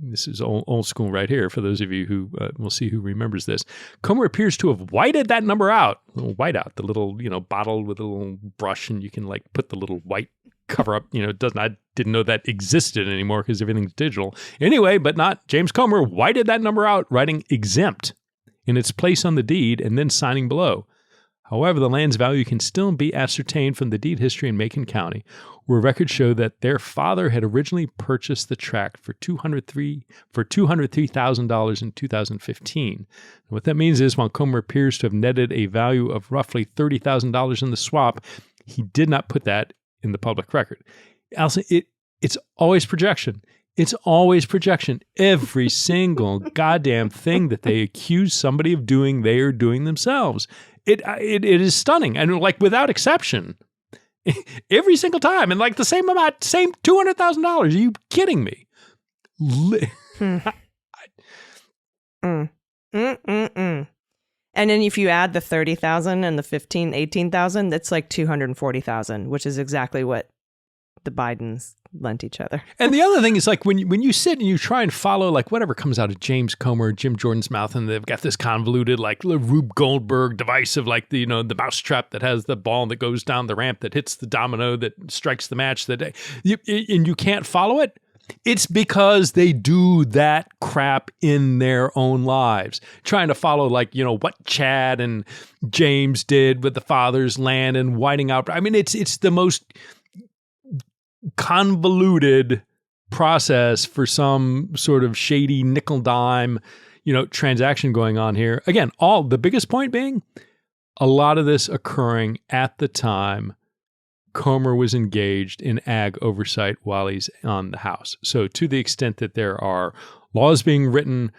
this is old school right here for those of you who will see who remembers this, Comer appears to have whited that number out, a little whiteout, the little, bottle with a little brush, and you can put the little white cover up, I didn't know that existed anymore because everything's digital. Anyway, but not James Comer whited that number out, writing exempt in its place on the deed and then signing below. However, the land's value can still be ascertained from the deed history in Macon County, where records show that their father had originally purchased the tract for $203,000 in 2015. And what that means is, while Comer appears to have netted a value of roughly $30,000 in the swap, he did not put that in the public record. Allison, it's always projection. It's always projection. Every single goddamn thing that they accuse somebody of doing, they are doing themselves. It is stunning, and like without exception, every single time, and like the same amount, same $200,000. Are you kidding me? And then if you add the 30,000 and the 18,000, that's like 240,000, which is exactly what the Bidens lent each other. And the other thing is, like, when you sit and you try and follow like whatever comes out of James Comer, Jim Jordan's mouth, and they've got this convoluted like Rube Goldberg device of like the mousetrap that has the ball that goes down the ramp that hits the domino that strikes the match and you can't follow it. It's because they do that crap in their own lives, trying to follow like, what Chad and James did with the father's land and whiting out. I mean, it's the most convoluted process for some sort of shady nickel dime, transaction going on here. Again, the biggest point being a lot of this occurring at the time Comer was engaged in ag oversight while he's on the House. So to the extent that there are laws being written,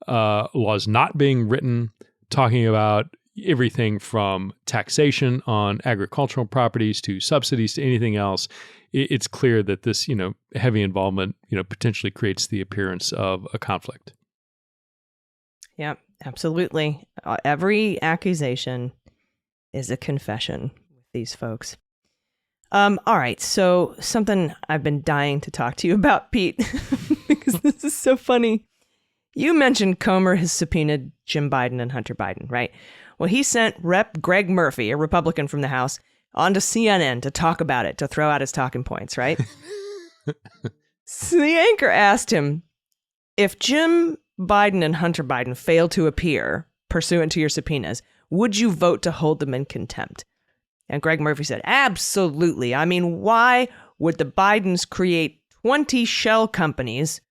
laws not being written, talking about everything from taxation on agricultural properties to subsidies to anything else, it's clear that this, heavy involvement, potentially creates the appearance of a conflict. Yeah, absolutely. Every accusation is a confession with these folks. All right, so something I've been dying to talk to you about, Pete, because this is so funny. You mentioned Comer has subpoenaed Jim Biden and Hunter Biden, right? Well, he sent Rep. Greg Murphy, a Republican from the House, onto CNN to talk about it, to throw out his talking points, right? So the anchor asked him, if Jim Biden and Hunter Biden fail to appear pursuant to your subpoenas, would you vote to hold them in contempt? And Greg Murphy said, absolutely. I mean, why would the Bidens create 20 shell companies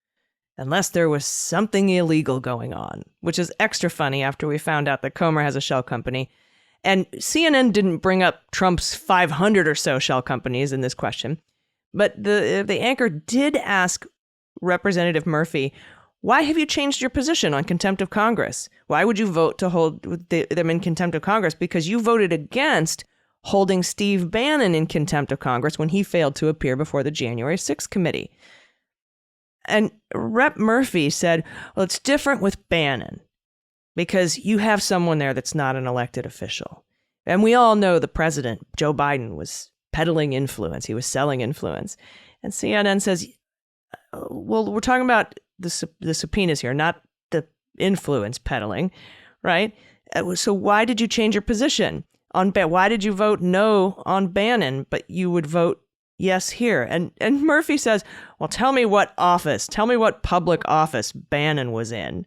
unless there was something illegal going on? Which is extra funny after we found out that Comer has a shell company. And CNN didn't bring up Trump's 500 or so shell companies in this question. But the anchor did ask Representative Murphy, why have you changed your position on contempt of Congress? Why would you vote to hold them in contempt of Congress? Because you voted against holding Steve Bannon in contempt of Congress when he failed to appear before the January 6th committee. And Rep. Murphy said, well, it's different with Bannon because you have someone there that's not an elected official. And we all know the president, Joe Biden, was peddling influence. He was selling influence. And CNN says, well, we're talking about the subpoenas here, not the influence peddling, right? So why did you change your position? Why did you vote no on Bannon, but you would vote yes here? And Murphy says, well, tell me what public office Bannon was in.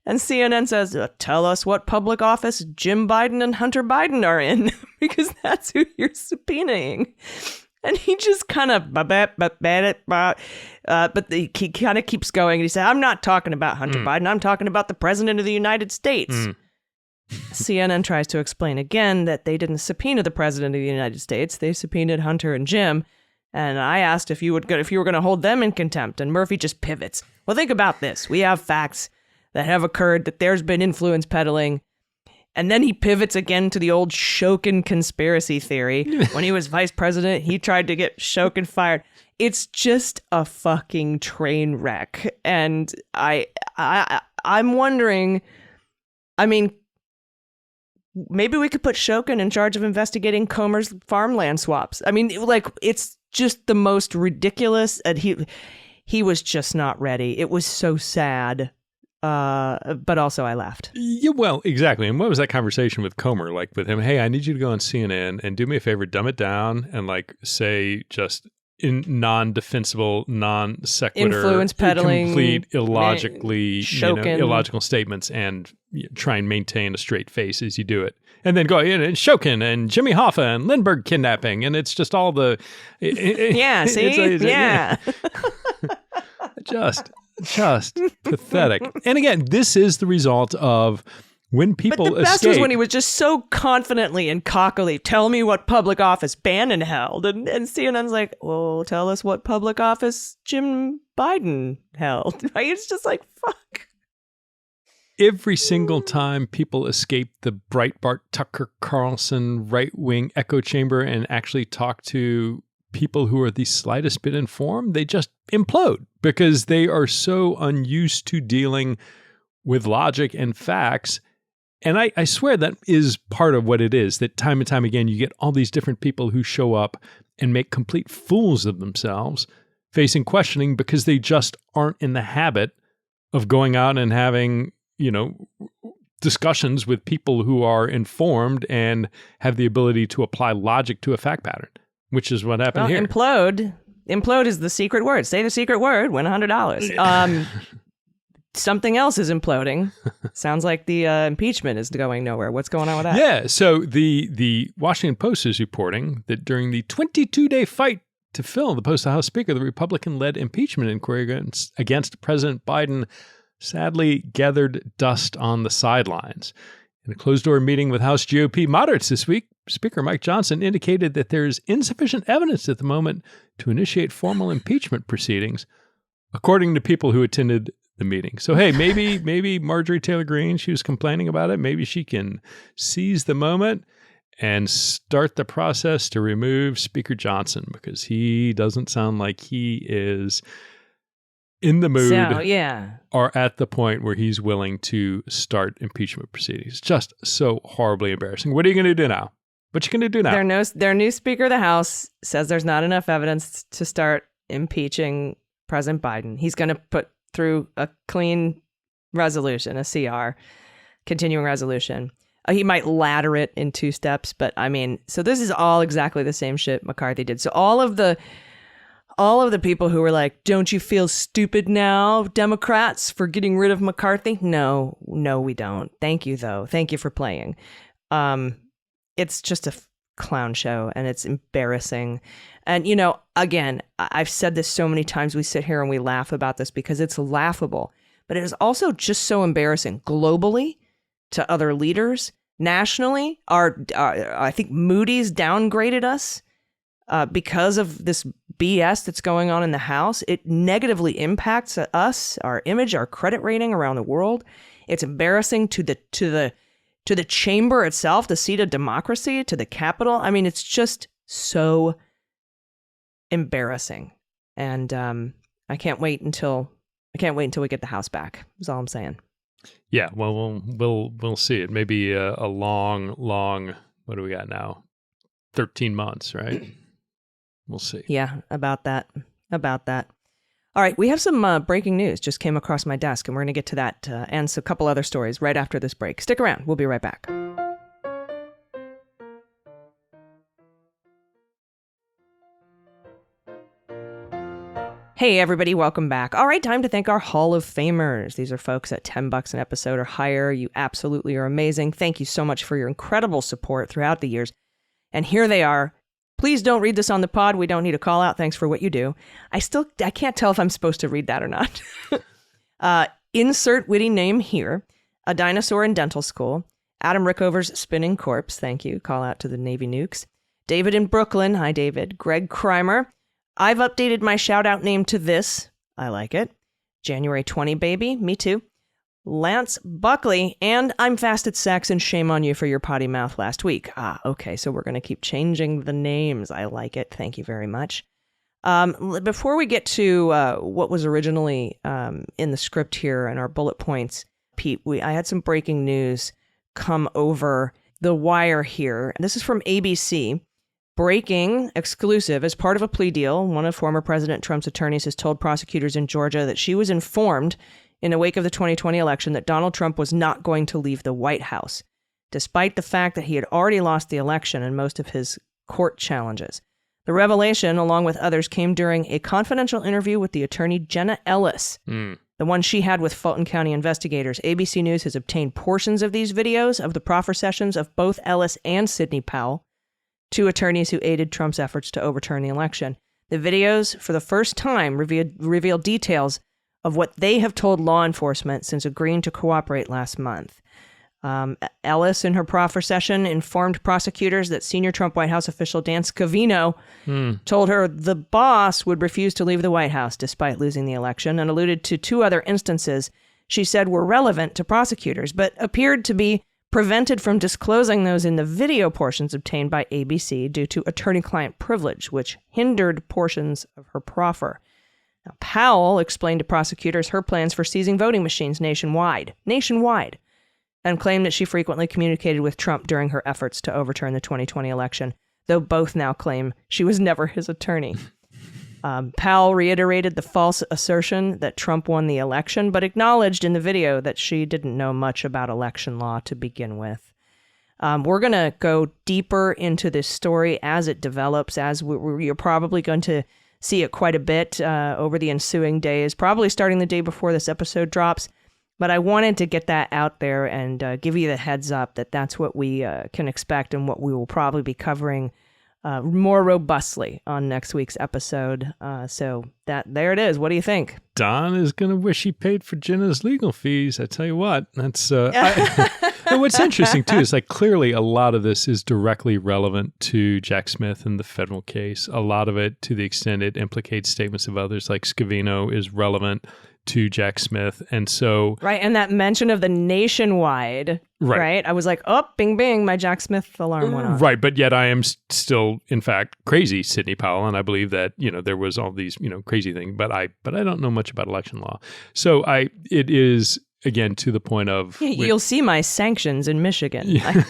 And CNN says, tell us what public office Jim Biden and Hunter Biden are in, because that's who you're subpoenaing. And he just kind of, but he kind of keeps going. And he said, I'm not talking about Hunter Biden. I'm talking about the president of the United States. CNN tries to explain again that they didn't subpoena the president of the United States. They subpoenaed Hunter and Jim. And I asked if you were going to hold them in contempt. And Murphy just pivots. Well, think about this. We have facts that have occurred that there's been influence peddling. And then he pivots again to the old Shokin conspiracy theory. When he was vice president, he tried to get Shokin fired. It's just a fucking train wreck. And I'm wondering, I mean, maybe we could put Shokin in charge of investigating Comer's farmland swaps. I mean, like, it's just the most ridiculous. And he was just not ready. It was so sad. But also I laughed. Yeah, well, exactly. And what was that conversation with Comer like with him? Hey, I need you to go on CNN and do me a favor, dumb it down and like say just non-defensible, non-sequitur, influence peddling, complete illogically, Shokin. illogical statements, and try and maintain a straight face as you do it. And then go in and Shokin and Jimmy Hoffa and Lindbergh kidnapping. And it's just all the... Yeah, see? Just pathetic. And again, this is the result of when people escape. But the best was when he was just so confidently and cockily, tell me what public office Bannon held. And CNN's like, well, tell us what public office Jim Biden held. Right? It's just like, fuck. Every single time people escape the Breitbart, Tucker Carlson, right-wing echo chamber and actually talk to people who are the slightest bit informed, they just implode because they are so unused to dealing with logic and facts. And I swear that is part of what it is, that time and time again, you get all these different people who show up and make complete fools of themselves facing questioning because they just aren't in the habit of going out and having, discussions with people who are informed and have the ability to apply logic to a fact pattern, which is what happened here. Implode is the secret word. Say the secret word, win $100. Something else is imploding. Sounds like the impeachment is going nowhere. What's going on with that? Yeah. So the Washington Post is reporting that during the 22-day fight to fill the post of House Speaker, the Republican-led impeachment inquiry against President Biden sadly gathered dust on the sidelines. In a closed-door meeting with House GOP moderates this week, Speaker Mike Johnson indicated that there is insufficient evidence at the moment to initiate formal impeachment proceedings, according to people who attended the meeting. So, hey, maybe Marjorie Taylor Greene, she was complaining about it. Maybe she can seize the moment and start the process to remove Speaker Johnson, because he doesn't sound like he is in the mood or at the point where he's willing to start impeachment proceedings. Just so horribly embarrassing. What are you going to do now? What you going to do now? Their new Speaker of the House says there's not enough evidence to start impeaching President Biden. He's going to put through a clean resolution, a CR, continuing resolution. He might ladder it in 2 steps, but I mean, so this is all exactly the same shit McCarthy did. So all of the people who were like, don't you feel stupid now, Democrats, for getting rid of McCarthy? No, we don't. Thank you, though. Thank you for playing. It's just a clown show, and it's embarrassing. And, again, I've said this so many times. We sit here and we laugh about this because it's laughable. But it is also just so embarrassing globally to other leaders. Nationally, I think Moody's downgraded us because of this BS that's going on in the House. It negatively impacts us, our image, our credit rating around the world. It's embarrassing to the chamber itself, the seat of democracy, to the Capitol. I mean, it's just so embarrassing. And I can't wait until we get the House back. Is all I'm saying. Yeah, well, we'll see. It may be a long, what do we got now? 13 months, right? We'll see. Yeah, about that. All right, we have some breaking news just came across my desk, and we're going to get to that and a couple other stories right after this break. Stick around. We'll be right back. Hey, everybody, welcome back. All right, time to thank our Hall of Famers. These are folks at $10 an episode or higher. You absolutely are amazing. Thank you so much for your incredible support throughout the years. And here they are. Please don't read this on the pod. We don't need a call out. Thanks for what you do. I can't tell if I'm supposed to read that or not. Insert witty name here. A dinosaur in dental school. Adam Rickover's spinning corpse. Thank you. Call out to the Navy nukes. David in Brooklyn. Hi, David. Greg Crimer. I've updated my shout-out name to this. I like it. January 20, baby. Me too. Lance Buckley. And I'm fast at sex, and shame on you for your potty mouth last week. Okay, so we're going to keep changing the names. I like it. Thank you very much. Before we get to what was originally in the script here and our bullet points, Pete, I had some breaking news come over the wire here. This is from ABC. Breaking, exclusive, as part of a plea deal, one of former President Trump's attorneys has told prosecutors in Georgia that she was informed in the wake of the 2020 election that Donald Trump was not going to leave the White House, despite the fact that he had already lost the election and most of his court challenges. The revelation, along with others, came during a confidential interview with the attorney Jenna Ellis, the one she had with Fulton County investigators. ABC News has obtained portions of these videos of the proffer sessions of both Ellis and Sidney Powell, two attorneys who aided Trump's efforts to overturn the election. The videos, for the first time, reveal details of what they have told law enforcement since agreeing to cooperate last month. Ellis, in her proffer session, informed prosecutors that senior Trump White House official Dan Scavino told her the boss would refuse to leave the White House despite losing the election, and alluded to two other instances she said were relevant to prosecutors, but appeared to be prevented from disclosing those in the video portions obtained by ABC due to attorney-client privilege, which hindered portions of her proffer. Now, Powell explained to prosecutors her plans for seizing voting machines nationwide, and claimed that she frequently communicated with Trump during her efforts to overturn the 2020 election, though both now claim she was never his attorney. Powell reiterated the false assertion that Trump won the election, but acknowledged in the video that she didn't know much about election law to begin with. We're going to go deeper into this story as it develops, as you're probably going to see it quite a bit over the ensuing days, probably starting the day before this episode drops. But I wanted to get that out there and give you the heads up that that's what we can expect and what we will probably be covering more robustly on next week's episode. So there it is. What do you think? Don is going to wish he paid for Jenna's legal fees. I tell you what, that's and what's interesting too is like clearly a lot of this is directly relevant to Jack Smith and the federal case. A lot of it, to the extent it implicates statements of others like Scavino, is relevant to Jack Smith. And so... Right, and that mention of the nationwide, right? I was like, oh, bing, bing, my Jack Smith alarm went off. Right, but yet I am still, in fact, crazy Sidney Powell, and I believe that, there was all these, crazy things, but I don't know much about election law. So it is... Again, to the point of... You'll see my sanctions in Michigan. Yeah.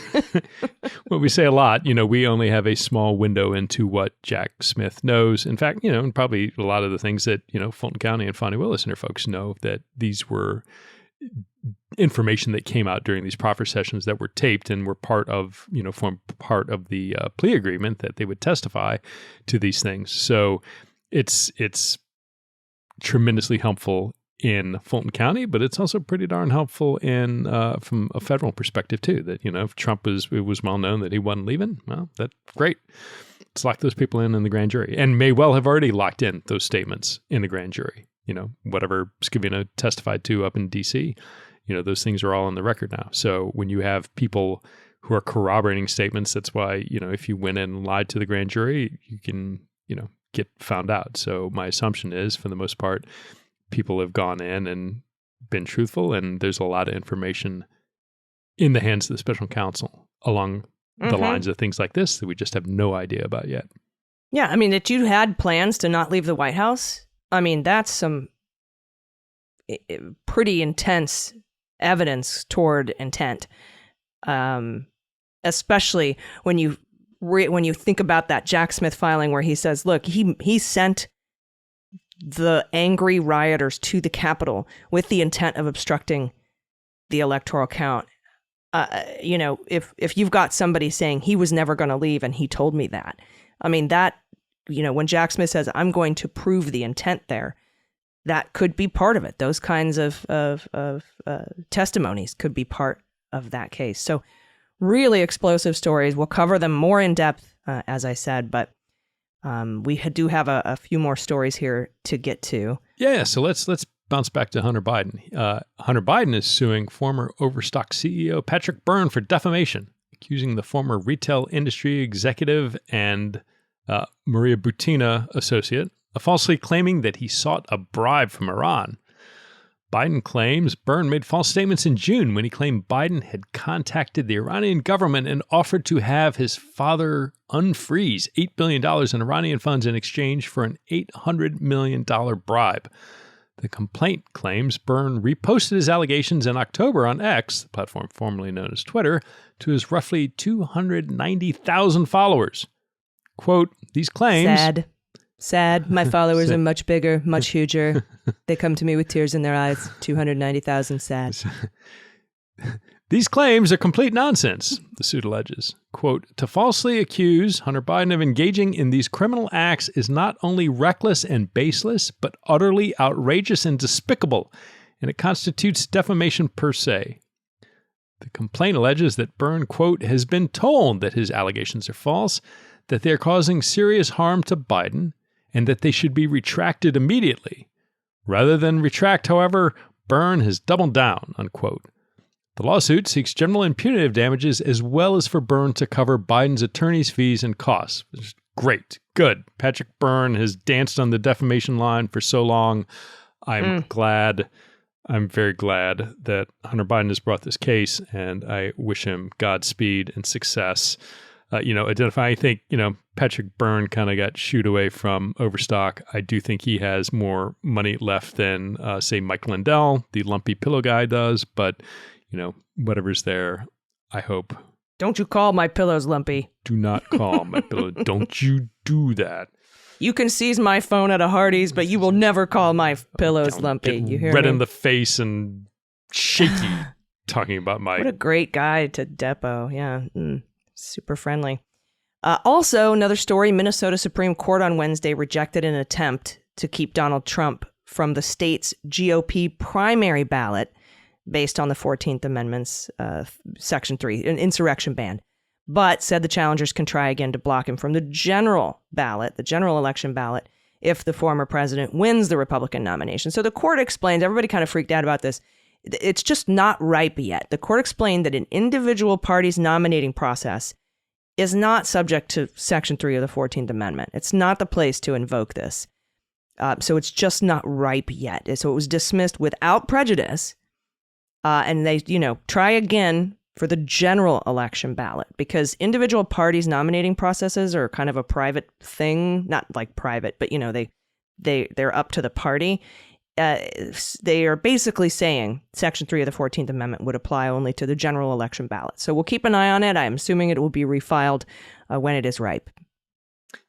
Well, we say a lot, we only have a small window into what Jack Smith knows. In fact, and probably a lot of the things that, Fulton County and Fonnie Willis and her folks know, that these were information that came out during these proffer sessions that were taped and were part of, formed part of the plea agreement that they would testify to these things. So it's tremendously helpful in Fulton County, but it's also pretty darn helpful in from a federal perspective too. That if Trump it was well known that he wasn't leaving, well, that's great. Let's lock those people in the grand jury, and may well have already locked in those statements in the grand jury. Whatever Scavino testified to up in D.C., those things are all on the record now. So when you have people who are corroborating statements, that's why if you went in and lied to the grand jury, you can get found out. So my assumption is, for the most part, people have gone in and been truthful, and there's a lot of information in the hands of the special counsel along the lines of things like this that we just have no idea about yet. Yeah, I mean, that you had plans to not leave the White House. I mean, that's some pretty intense evidence toward intent, especially when you think about that Jack Smith filing where he says, look, he sent the angry rioters to the Capitol with the intent of obstructing the electoral count. If you've got somebody saying he was never going to leave and he told me that, I mean, that, when Jack Smith says, I'm going to prove the intent there, that could be part of it. Those kinds of testimonies could be part of that case. So really explosive stories. We'll cover them more in depth, as I said, but we do have a few more stories here to get to. Yeah, so let's bounce back to Hunter Biden. Hunter Biden is suing former Overstock CEO Patrick Byrne for defamation, accusing the former retail industry executive and Maria Butina associate of falsely claiming that he sought a bribe from Iran. Biden claims Byrne made false statements in June when he claimed Biden had contacted the Iranian government and offered to have his father unfreeze $8 billion in Iranian funds in exchange for an $800 million bribe. The complaint claims Byrne reposted his allegations in October on X, the platform formerly known as Twitter, to his roughly 290,000 followers. Quote, these claims... Sad. My followers are much bigger, much huger. They come to me with tears in their eyes. 290,000 sad. These claims are complete nonsense, the suit alleges. Quote, to falsely accuse Hunter Biden of engaging in these criminal acts is not only reckless and baseless, but utterly outrageous and despicable, and it constitutes defamation per se. The complaint alleges that Byrne, quote, has been told that his allegations are false, that they are causing serious harm to Biden, and that they should be retracted immediately. Rather than retract, however, Byrne has doubled down, unquote. The lawsuit seeks general and punitive damages as well as for Byrne to cover Biden's attorney's fees and costs. Great. Good. Patrick Byrne has danced on the defamation line for so long. I'm very glad that Hunter Biden has brought this case, and I wish him Godspeed and success. I think, Patrick Byrne kind of got shooed away from Overstock. I do think he has more money left than, say, Mike Lindell, the lumpy pillow guy, does, but whatever's there, I hope. Don't you call my pillows lumpy. Do not call my pillow. Don't you do that. You can seize my phone at a Hardee's, but you will never call my pillows lumpy. You hear red me? in the face and shaky talking about my... What a great guy to Depo. Yeah. Super friendly. Also, another story, Minnesota Supreme Court on Wednesday rejected an attempt to keep Donald Trump from the state's GOP primary ballot based on the 14th Amendment's Section 3, an insurrection ban, but said the challengers can try again to block him from the general ballot, the general election ballot, if the former president wins the Republican nomination. So the court explains, everybody kind of freaked out about this. It's just not ripe yet. The court explained that an individual party's nominating process is not subject to Section 3 of the 14th Amendment. It's not the place to invoke this. So it's just not ripe yet. So it was dismissed without prejudice. And they, try again for the general election ballot, because individual parties' nominating processes are kind of a private thing, not like private, but, they're up to the party. They are basically saying Section 3 of the 14th Amendment would apply only to the general election ballot. So we'll keep an eye on it. I'm assuming it will be refiled when it is ripe.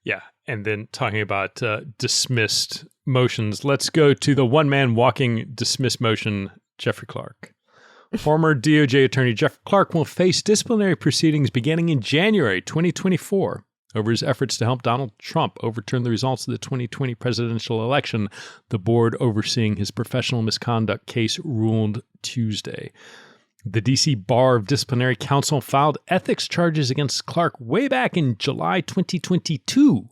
Yeah. And then talking about dismissed motions, let's go to the one-man walking dismissed motion, Jeffrey Clark. Former DOJ Attorney Jeff Clark will face disciplinary proceedings beginning in January 2024 over his efforts to help Donald Trump overturn the results of the 2020 presidential election, the board overseeing his professional misconduct case ruled Tuesday. The D.C. Bar of Disciplinary Counsel filed ethics charges against Clark way back in July 2022.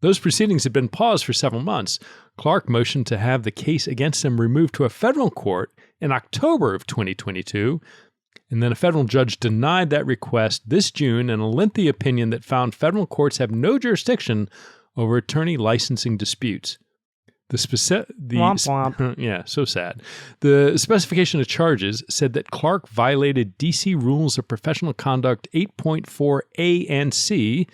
Those proceedings had been paused for several months. Clark motioned to have the case against him removed to a federal court in October of 2022, and then a federal judge denied that request this June in a lengthy opinion that found federal courts have no jurisdiction over attorney licensing disputes. Womp womp. Yeah, so sad. The specification of charges said that Clark violated D.C. Rules of Professional Conduct 8.4a and c,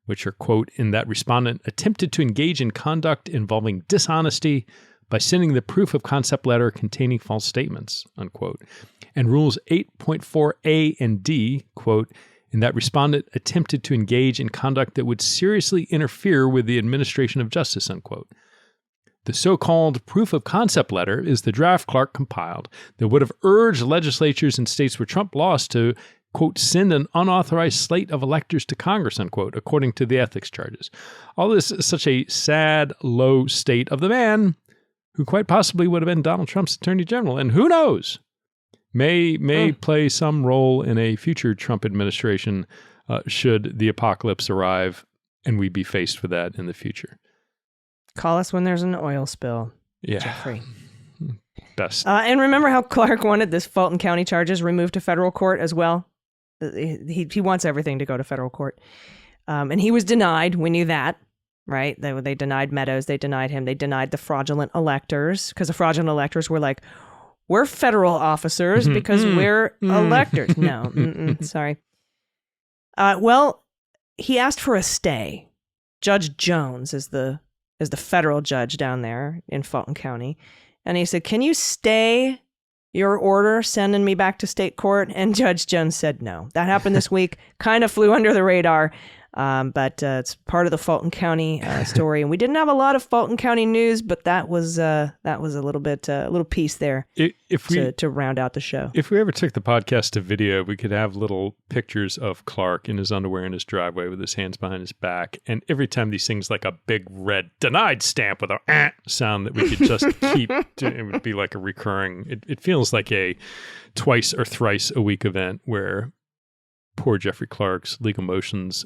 which are, quote, in that respondent attempted to engage in conduct involving dishonesty by sending the proof of concept letter containing false statements, unquote. And Rules 8.4a and d, quote, in that respondent attempted to engage in conduct that would seriously interfere with the administration of justice, unquote. The so-called proof of concept letter is the draft Clark compiled that would have urged legislatures in states where Trump lost to, quote, send an unauthorized slate of electors to Congress, unquote, according to the ethics charges. All this is such a sad, low state of the man who quite possibly would have been Donald Trump's attorney general. And who knows, may play some role in a future Trump administration should the apocalypse arrive and we be faced with that in the future. Call us when there's an oil spill. Yeah. Jeffrey. Best. And remember how Clark wanted this Fulton County charges removed to federal court as well? He wants everything to go to federal court. And he was denied. We knew that, right? They denied Meadows. They denied him. They denied the fraudulent electors because the fraudulent electors were like, we're federal officers because we're electors. No, sorry. Well, he asked for a stay. Judge Jones is the federal judge down there in Fulton County. And he said, can you stay your order sending me back to state court? And Judge Jones said no. That happened this week, kind of flew under the radar. But it's part of the Fulton County story, and we didn't have a lot of Fulton County news, but that was a little piece there to round out the show. If we ever took the podcast to video, we could have little pictures of Clark in his underwear in his driveway with his hands behind his back, and every time these things like a big red denied stamp with a sound that we could just keep doing, it would be like a recurring. It feels like a twice or thrice a week event where poor Jeffrey Clark's legal motions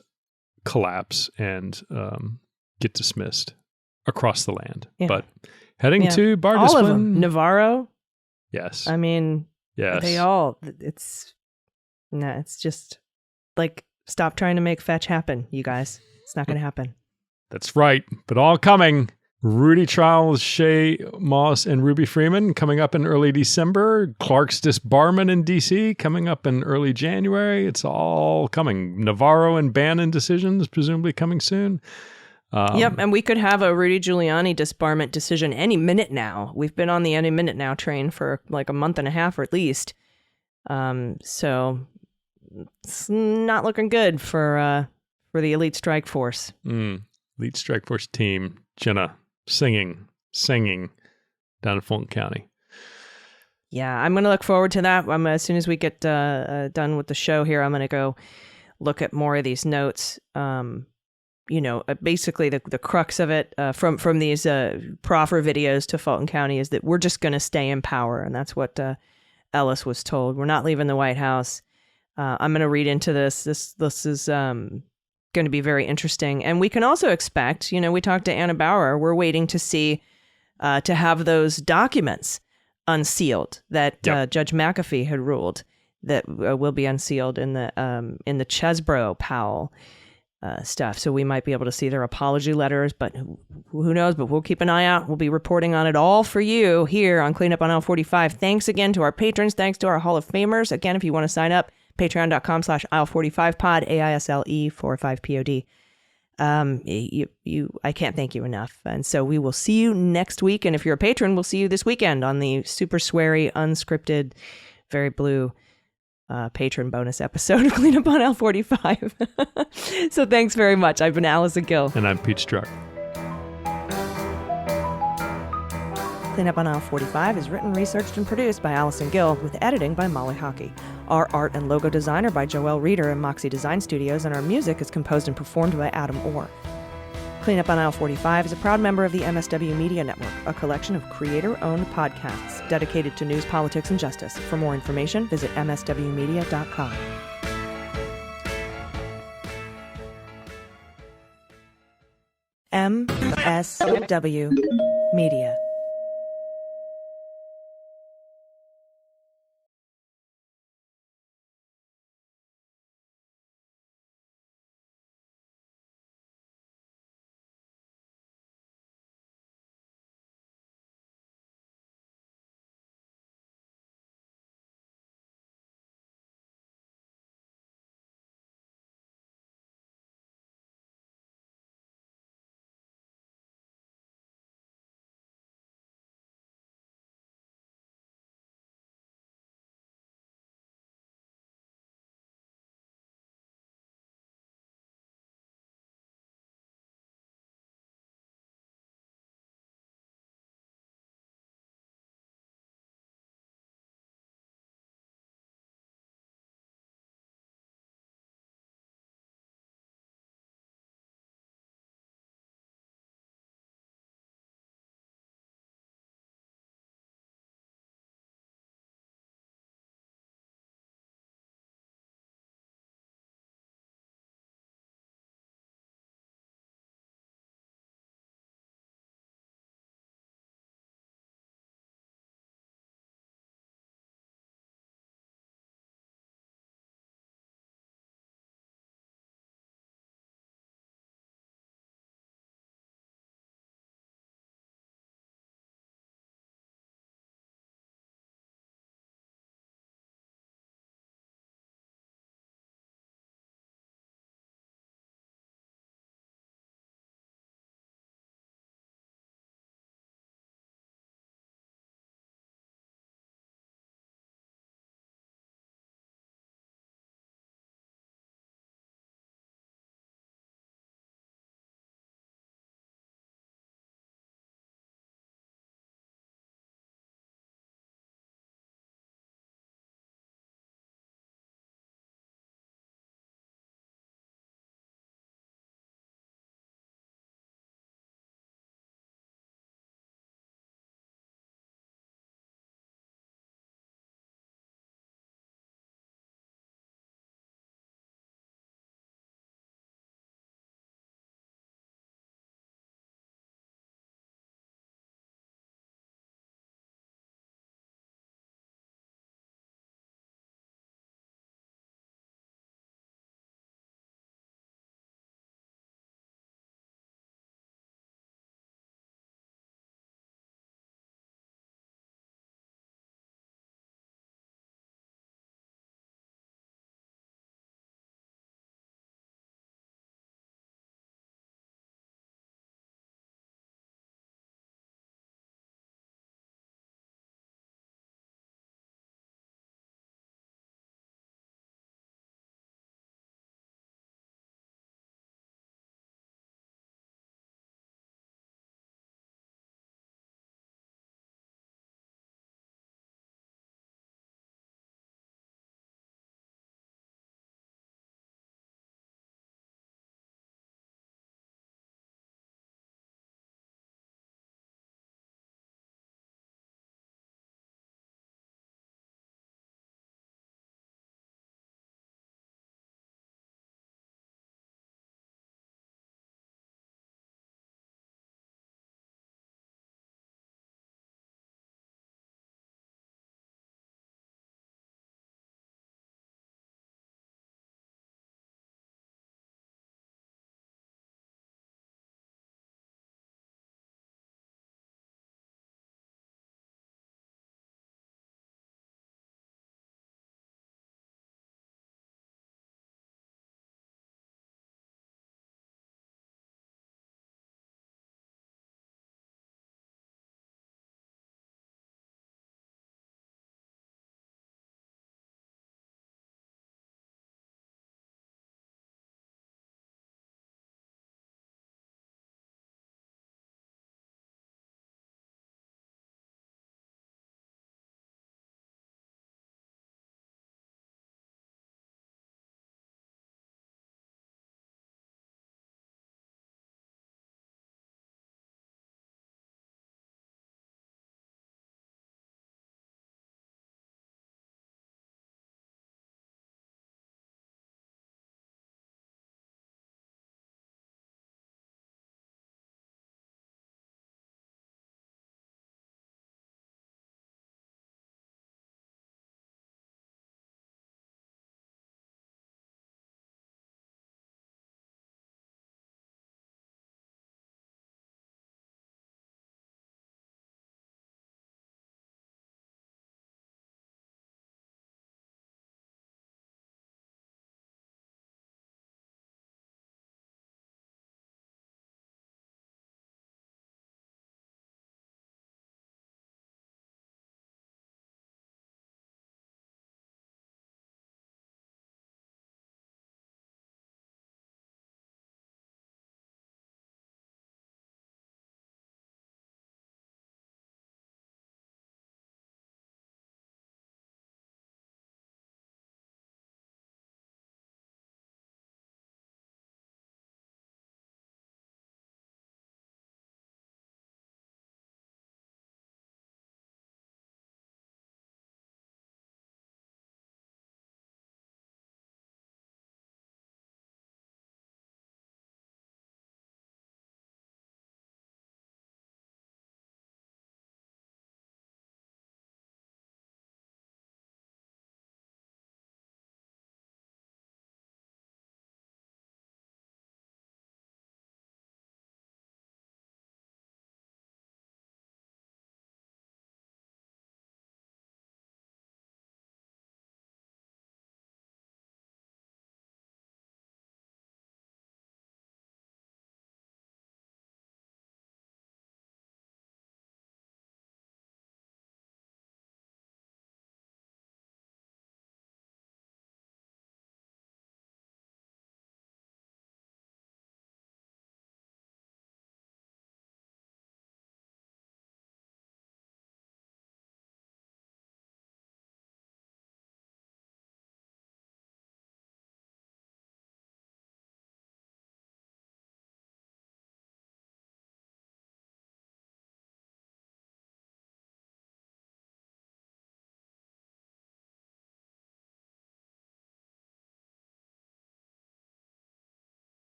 collapse and get dismissed across the land. Yeah. But heading to bar all discipline. of them. Navarro. Yes. I mean, yes. They all. It's just like, stop trying to make fetch happen, you guys. It's not going to happen. That's right. But all coming. Rudy trial with Shay Moss and Ruby Freeman coming up in early December. Clark's disbarment in D.C. coming up in early January. It's all coming. Navarro and Bannon decisions presumably coming soon. Yep, and we could have a Rudy Giuliani disbarment decision any minute now. We've been on the any minute now train for like a month and a half or at least. So it's not looking good for the Elite Strike Force. Elite Strike Force team. Jenna. Singing down in Fulton County. Yeah, I'm going to look forward to that. As soon as we get done with the show here, I'm going to go look at more of these notes. Basically the crux of it from these proffer videos to Fulton County is that we're just going to stay in power. And that's what Ellis was told. We're not leaving the White House. I'm going to read into this. This is going to be very interesting. And we can also expect, we talked to Anna Bauer, we're waiting to see, to have those documents unsealed that Judge McAfee had ruled that will be unsealed in the Chesbro Powell stuff. So we might be able to see their apology letters, but who knows, but we'll keep an eye out. We'll be reporting on it all for you here on Cleanup on Aisle 45. Thanks again to our patrons. Thanks to our Hall of Famers. Again, if you want to sign up, patreon.com/aisle45pod, AISLE45POD. I can't thank you enough. And so we will see you next week. And if you're a patron, we'll see you this weekend on the super sweary, unscripted, very blue patron bonus episode of Clean Up on Aisle 45. So thanks very much. I've been Allison Gill. And I'm Pete Strzok. Clean Up on Aisle 45 is written, researched, and produced by Allison Gill, with editing by Molly Hockey. Our art and logo design are by Joelle Reeder and Moxie Design Studios, and our music is composed and performed by Adam Orr. Clean Up on Aisle 45 is a proud member of the MSW Media Network, a collection of creator-owned podcasts dedicated to news, politics, and justice. For more information, visit mswmedia.com. MSW Media.